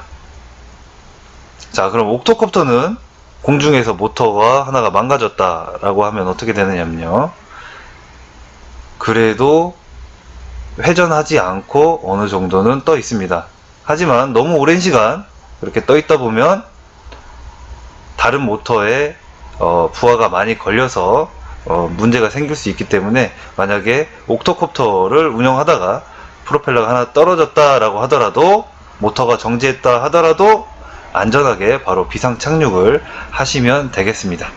자, 그럼 옥토콥터는 공중에서 모터가 하나가 망가졌다라고 하면 어떻게 되느냐면요, 그래도 회전하지 않고 어느 정도는 떠 있습니다. 하지만 너무 오랜 시간 이렇게 떠 있다 보면 다른 모터에 부하가 많이 걸려서 문제가 생길 수 있기 때문에, 만약에 옥토콥터를 운영하다가 프로펠러가 하나 떨어졌다라고 하더라도, 모터가 정지했다 하더라도 안전하게 바로 비상 착륙을 하시면 되겠습니다.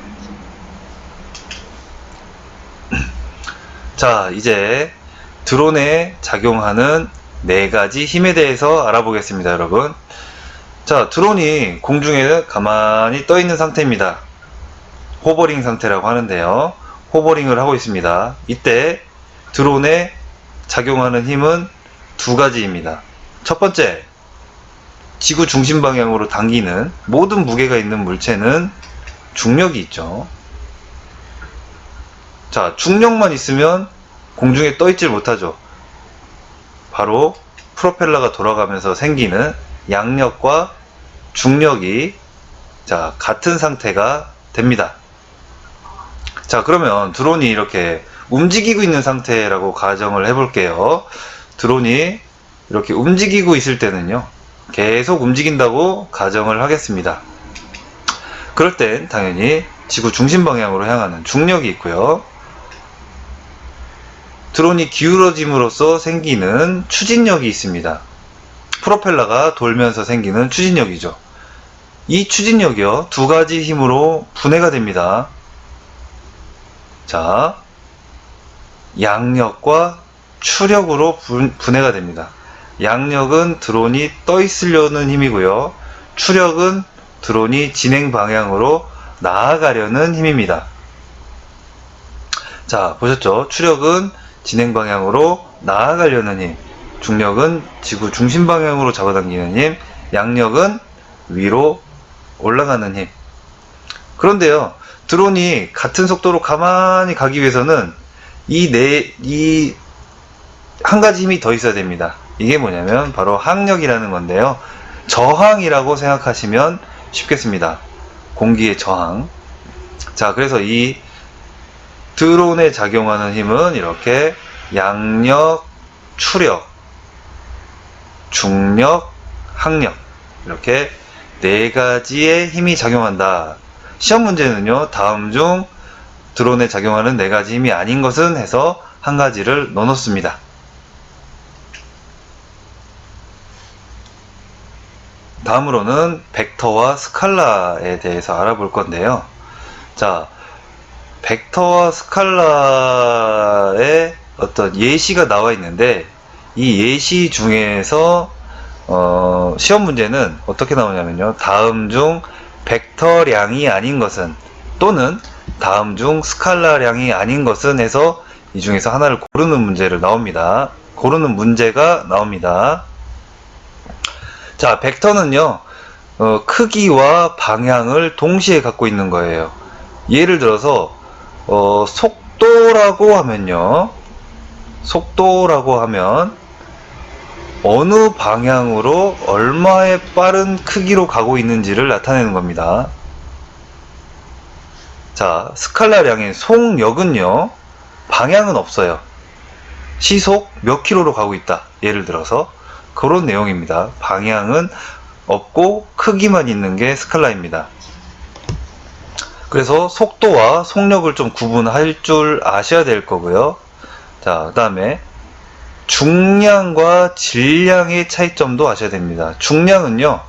자, 이제 드론에 작용하는 4가지 힘에 대해서 알아보겠습니다, 여러분. 자, 드론이 공중에 가만히 떠 있는 상태입니다. 호버링 상태라고 하는데요, 호버링을 하고 있습니다. 이때 드론에 작용하는 힘은 2가지입니다. 첫 번째, 지구 중심 방향으로 당기는 모든 무게가 있는 물체는 중력이 있죠. 자, 중력만 있으면 공중에 떠 있질 못하죠. 바로 프로펠러가 돌아가면서 생기는 양력과 중력이 자, 같은 상태가 됩니다. 자, 그러면 드론이 이렇게 움직이고 있는 상태라고 가정을 해볼게요. 드론이 이렇게 움직이고 있을 때는요, 계속 움직인다고 가정을 하겠습니다. 그럴 땐 당연히 지구 중심 방향으로 향하는 중력이 있고요. 드론이 기울어짐으로써 생기는 추진력이 있습니다. 프로펠러가 돌면서 생기는 추진력이죠. 이 추진력이요, 두 가지 힘으로 분해가 됩니다. 자, 양력과 추력으로 분해가 됩니다. 양력은 드론이 떠 있으려는 힘이고요. 추력은 드론이 진행 방향으로 나아가려는 힘입니다. 자, 보셨죠? 추력은 진행 방향으로 나아가려는 힘, 중력은 지구 중심 방향으로 잡아당기는 힘, 양력은 위로 올라가는 힘. 그런데요, 드론이 같은 속도로 가만히 가기 위해서는 이 한 가지 힘이 더 있어야 됩니다. 이게 뭐냐면 바로 항력이라는 건데요. 저항이라고 생각하시면 쉽겠습니다. 공기의 저항. 자, 그래서 이 드론에 작용하는 힘은 이렇게 양력, 추력, 중력, 항력, 이렇게 네 가지의 힘이 작용한다. 시험 문제는요, 다음 중 드론에 작용하는 네 가지 힘이 아닌 것은 해서 한 가지를 넣어놓습니다. 다음으로는 벡터와 스칼라에 대해서 알아볼 건데요. 자, 벡터와 스칼라의 어떤 예시가 나와 있는데, 이 예시 중에서 시험 문제는 어떻게 나오냐면요, 다음 중 벡터량이 아닌 것은, 또는 다음 중 스칼라량이 아닌 것은 해서 이 중에서 하나를 고르는 문제가 나옵니다. 자, 벡터는요, 크기와 방향을 동시에 갖고 있는 거예요. 예를 들어서 속도라고 하면 어느 방향으로 얼마의 빠른 크기로 가고 있는지를 나타내는 겁니다. 자, 스칼라량인 속력은요, 방향은 없어요. 시속 몇 킬로로 가고 있다, 예를 들어서 그런 내용입니다. 방향은 없고 크기만 있는 게 스칼라입니다. 그래서 속도와 속력을 좀 구분할 줄 아셔야 될 거고요. 자, 그 다음에 중량과 질량의 차이점도 아셔야 됩니다. 중량은요,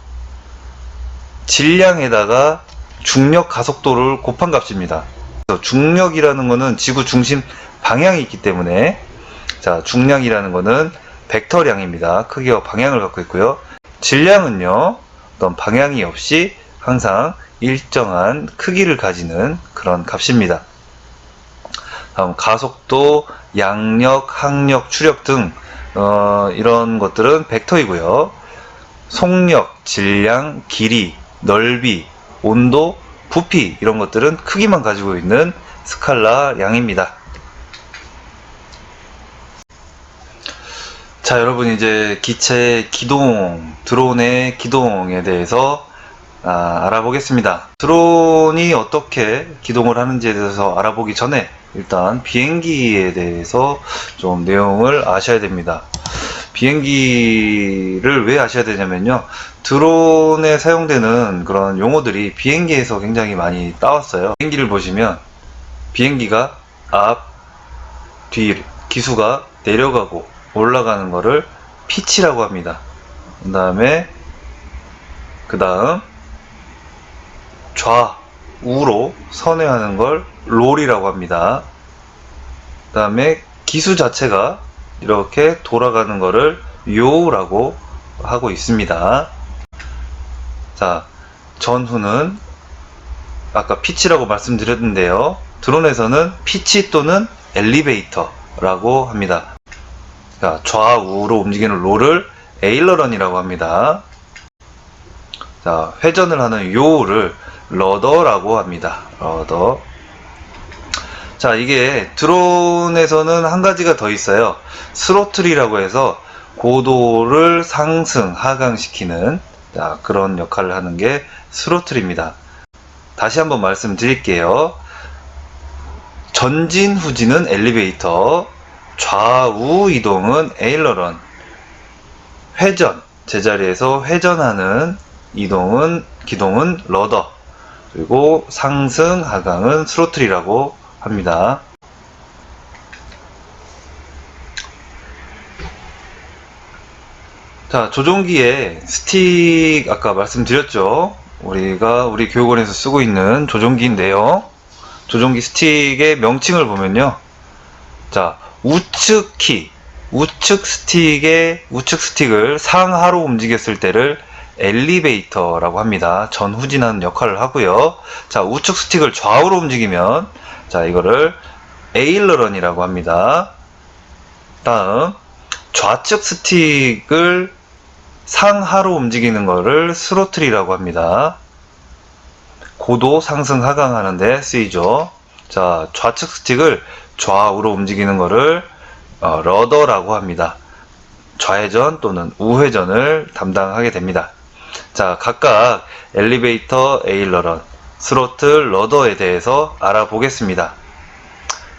질량에다가 중력 가속도를 곱한 값입니다. 중력이라는 거는 지구 중심 방향이 있기 때문에, 자, 중량이라는 거는 벡터량입니다. 크기와 방향을 갖고 있고요. 질량은요, 어떤 방향이 없이 항상 일정한 크기를 가지는 그런 값입니다. 다음 가속도, 양력, 항력, 추력 등 이런 것들은 벡터이고요. 속력, 질량, 길이, 넓이, 온도, 부피, 이런 것들은 크기만 가지고 있는 스칼라량입니다. 자, 여러분, 이제 기체의 기동, 드론의 기동에 대해서 알아보겠습니다. 드론이 어떻게 기동을 하는지에 대해서 알아보기 전에 일단 비행기에 대해서 좀 내용을 아셔야 됩니다. 비행기를 왜 아셔야 되냐면요, 드론에 사용되는 그런 용어들이 비행기에서 굉장히 많이 따왔어요. 비행기를 보시면 비행기가 앞, 뒤, 기수가 내려가고 올라가는 거를 피치라고 합니다. 그 다음 좌우로 선회하는 걸 롤이라고 합니다. 그 다음에 기수 자체가 이렇게 돌아가는 거를 요라고 하고 있습니다. 자, 전후는 아까 피치라고 말씀드렸는데요, 드론에서는 피치 또는 엘리베이터라고 합니다. 자, 좌우로 움직이는 롤을 에일러런이라고 합니다. 자, 회전을 하는 요를 러더라고 합니다. 러더. 자, 이게 드론에서는 한 가지가 더 있어요. 스로틀이라고 해서 고도를 상승, 하강시키는, 자, 그런 역할을 하는 게 스로틀입니다. 다시 한번 말씀드릴게요. 전진, 후진은 엘리베이터, 좌우 이동은 에일러런, 회전, 제자리에서 회전하는 기동은 러더, 그리고 상승, 하강은 스로틀이라고 합니다. 자, 조종기의 스틱 아까 말씀드렸죠. 우리 교육원에서 쓰고 있는 조종기인데요. 조종기 스틱의 명칭을 보면요. 자, 우측 스틱을 상하로 움직였을 때를 엘리베이터라고 합니다. 전후진하는 역할을 하고요. 자, 우측 스틱을 좌우로 움직이면, 자, 이거를 에일러런이라고 합니다. 다음, 좌측 스틱을 상하로 움직이는 거를 스로틀이라고 합니다. 고도 상승 하강하는 데 쓰이죠. 자, 좌측 스틱을 좌우로 움직이는 거를 러더라고 합니다. 좌회전 또는 우회전을 담당하게 됩니다. 자, 각각 엘리베이터, 에일러런, 스로틀, 러더에 대해서 알아보겠습니다.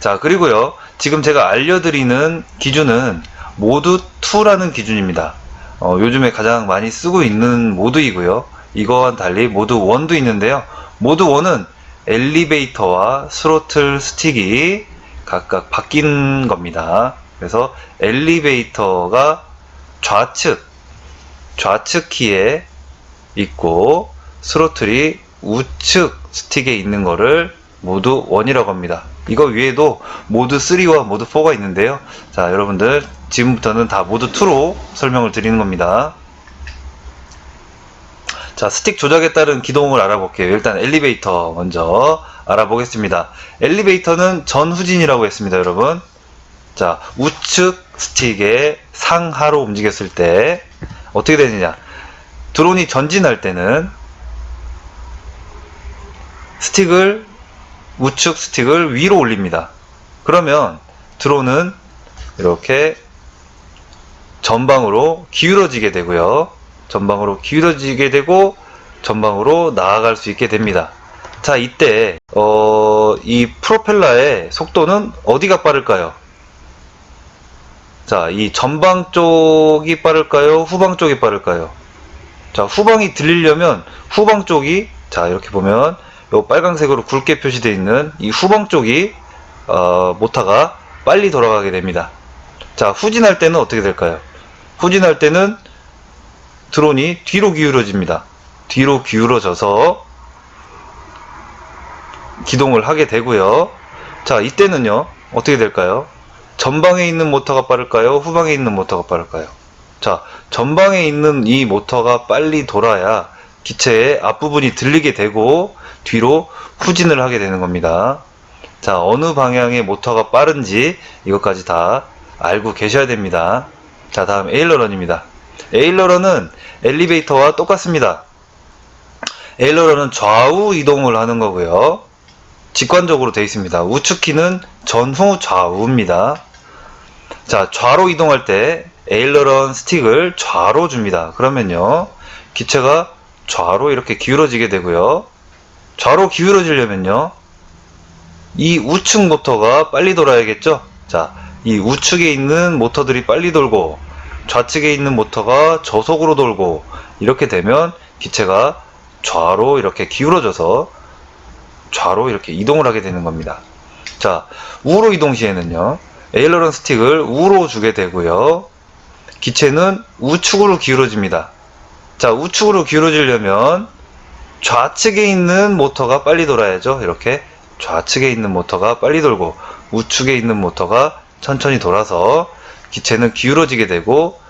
자, 그리고요, 지금 제가 알려드리는 기준은 모드 2라는 기준입니다. 요즘에 가장 많이 쓰고 있는 모드이고요. 이거와는 달리 모드 1도 있는데요. 모드 1은 엘리베이터와 스로틀 스틱이 각각 바뀐 겁니다. 그래서 엘리베이터가 좌측 키에 있고 스로틀이 우측 스틱에 있는 거를 모드 1이라고 합니다. 이거 위에도 모드 3와 모드 4가 있는데요. 자, 여러분들 지금부터는 다 모드 2로 설명을 드리는 겁니다. 자, 스틱 조작에 따른 기동을 알아볼게요. 일단 엘리베이터 먼저 알아보겠습니다. 엘리베이터는 전후진이라고 했습니다, 여러분. 자, 우측 스틱에 상하로 움직였을 때 어떻게 되느냐? 드론이 전진할 때는 우측 스틱을 위로 올립니다. 그러면 드론은 이렇게 전방으로 기울어지게 되고요. 전방으로 기울어지게 되고 전방으로 나아갈 수 있게 됩니다. 자, 이때 이 프로펠러의 속도는 어디가 빠를까요? 자, 이 전방 쪽이 빠를까요? 후방 쪽이 빠를까요? 자, 후방이 들리려면 후방 쪽이, 자, 이렇게 보면 요 빨간색으로 굵게 표시되어 있는 이 후방 쪽이 모터가 빨리 돌아가게 됩니다. 자, 후진할 때는 어떻게 될까요? 후진할 때는 드론이 뒤로 기울어집니다. 뒤로 기울어져서 기동을 하게 되고요. 자, 이때는요, 어떻게 될까요? 전방에 있는 모터가 빠를까요? 후방에 있는 모터가 빠를까요? 자, 전방에 있는 이 모터가 빨리 돌아야 기체의 앞부분이 들리게 되고 뒤로 후진을 하게 되는 겁니다. 자, 어느 방향의 모터가 빠른지 이것까지 다 알고 계셔야 됩니다. 자, 다음 에일러런입니다. 에일러런은 엘리베이터와 똑같습니다. 에일러런은 좌우 이동을 하는 거고요. 직관적으로 되어 있습니다. 우측 키는 전후 좌우입니다. 자, 좌로 이동할 때 에일러런 스틱을 좌로 줍니다. 그러면요, 기체가 좌로 이렇게 기울어지게 되고요. 좌로 기울어지려면요, 이 우측 모터가 빨리 돌아야겠죠? 자, 이 우측에 있는 모터들이 빨리 돌고 좌측에 있는 모터가 저속으로 돌고 이렇게 되면 기체가 좌로 이렇게 기울어져서 좌로 이렇게 이동을 하게 되는 겁니다. 자, 우로 이동 시에는요, 에일러런 스틱을 우로 주게 되고요. 기체는 우측으로 기울어집니다. 자, 우측으로 기울어지려면 좌측에 있는 모터가 빨리 돌아야죠. 이렇게 좌측에 있는 모터가 빨리 돌고 우측에 있는 모터가 천천히 돌아서 기체는 기울어지게 되고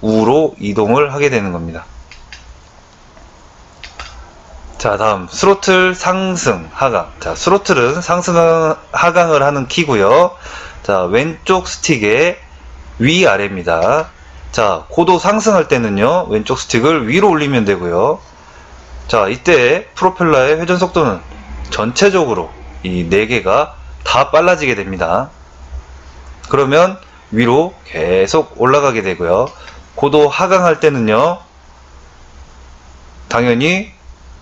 우로 이동을 하게 되는 겁니다. 자, 다음 스로틀 상승 하강. 자, 스로틀은 상승 하강을 하는 키고요. 자, 왼쪽 스틱의 위아래입니다. 자, 고도 상승할 때는요, 왼쪽 스틱을 위로 올리면 되고요. 자, 이때 프로펠러의 회전 속도는 전체적으로 이 4개가 다 빨라지게 됩니다. 그러면 위로 계속 올라가게 되고요. 고도 하강할 때는요, 당연히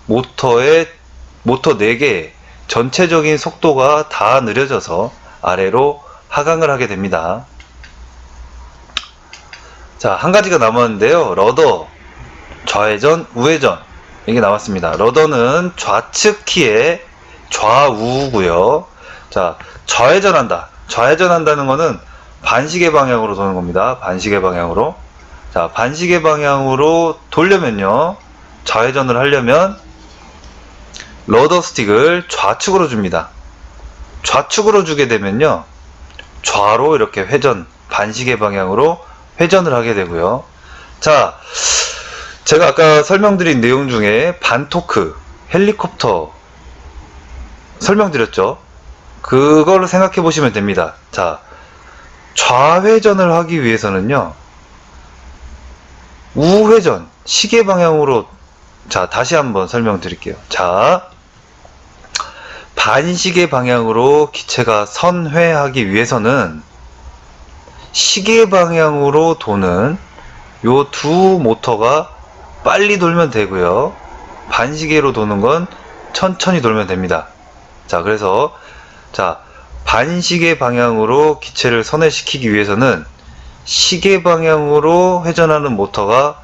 모터 4개의 전체적인 속도가 다 느려져서 아래로 하강을 하게 됩니다. 자, 한 가지가 남았는데요. 러더, 좌회전, 우회전, 이게 남았습니다. 러더는 좌측 키의 좌우고요. 자, 좌회전한다는 거는 반시계 방향으로 도는 겁니다. 반시계 방향으로. 자, 반시계 방향으로 돌려면요, 좌회전을 하려면 러더 스틱을 좌측으로 줍니다. 좌측으로 주게 되면요, 좌로 이렇게 회전, 반시계 방향으로 회전을 하게 되고요. 자, 제가 아까 설명드린 내용 중에 반토크, 헬리콥터 설명드렸죠. 그걸 생각해 보시면 됩니다. 자, 좌회전을 하기 위해서는요, 우회전, 시계 방향으로, 자, 다시 한번 설명드릴게요. 자, 반시계 방향으로 기체가 선회하기 위해서는 시계 방향으로 도는 요 두 모터가 빨리 돌면 되고요. 반시계로 도는 건 천천히 돌면 됩니다. 자, 그래서 자, 반시계 방향으로 기체를 선회시키기 위해서는 시계 방향으로 회전하는 모터가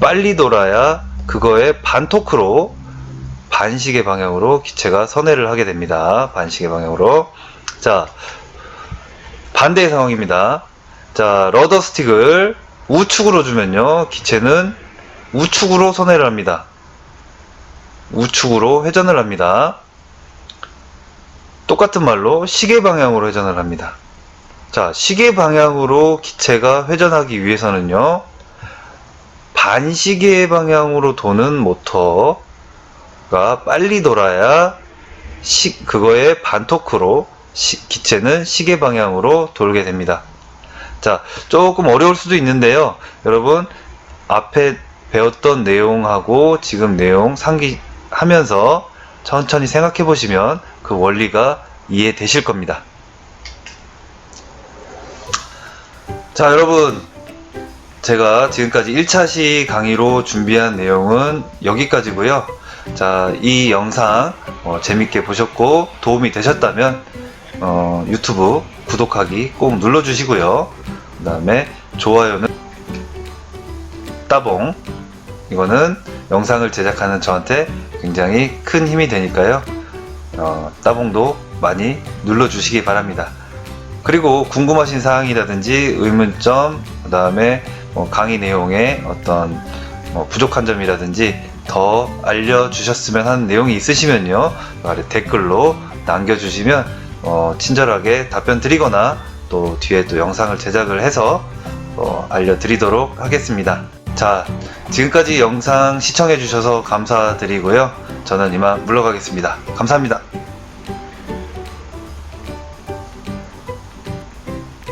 빨리 돌아야 그거의 반토크로 반시계 방향으로 기체가 선회를 하게 됩니다. 반시계 방향으로. 자, 반대의 상황입니다. 자, 러더 스틱을 우측으로 주면요, 기체는 우측으로 선회를 합니다. 우측으로 회전을 합니다. 똑같은 말로 시계 방향으로 회전을 합니다. 자, 시계 방향으로 기체가 회전하기 위해서는요, 반시계 방향으로 도는 모터가 빨리 돌아야 그거의 반토크로 기체는 시계 방향으로 돌게 됩니다. 자, 조금 어려울 수도 있는데요, 여러분 앞에 배웠던 내용하고 지금 내용 상기하면서 천천히 생각해 보시면 그 원리가 이해되실 겁니다. 자, 여러분, 제가 지금까지 1차시 강의로 준비한 내용은 여기까지고요. 자, 이 영상 재밌게 보셨고 도움이 되셨다면 유튜브 구독하기 꼭 눌러주시고요. 그 다음에 좋아요는 따봉, 이거는 영상을 제작하는 저한테 굉장히 큰 힘이 되니까요. 따봉도 많이 눌러주시기 바랍니다. 그리고 궁금하신 사항이라든지 의문점, 그 다음에 강의 내용에 어떤 부족한 점이라든지 더 알려주셨으면 하는 내용이 있으시면요, 아래 댓글로 남겨주시면 친절하게 답변 드리거나 또 뒤에 또 영상을 제작을 해서 알려드리도록 하겠습니다. 자, 지금까지 영상 시청해 주셔서 감사드리고요. 저는 이만 물러가겠습니다. 감사합니다.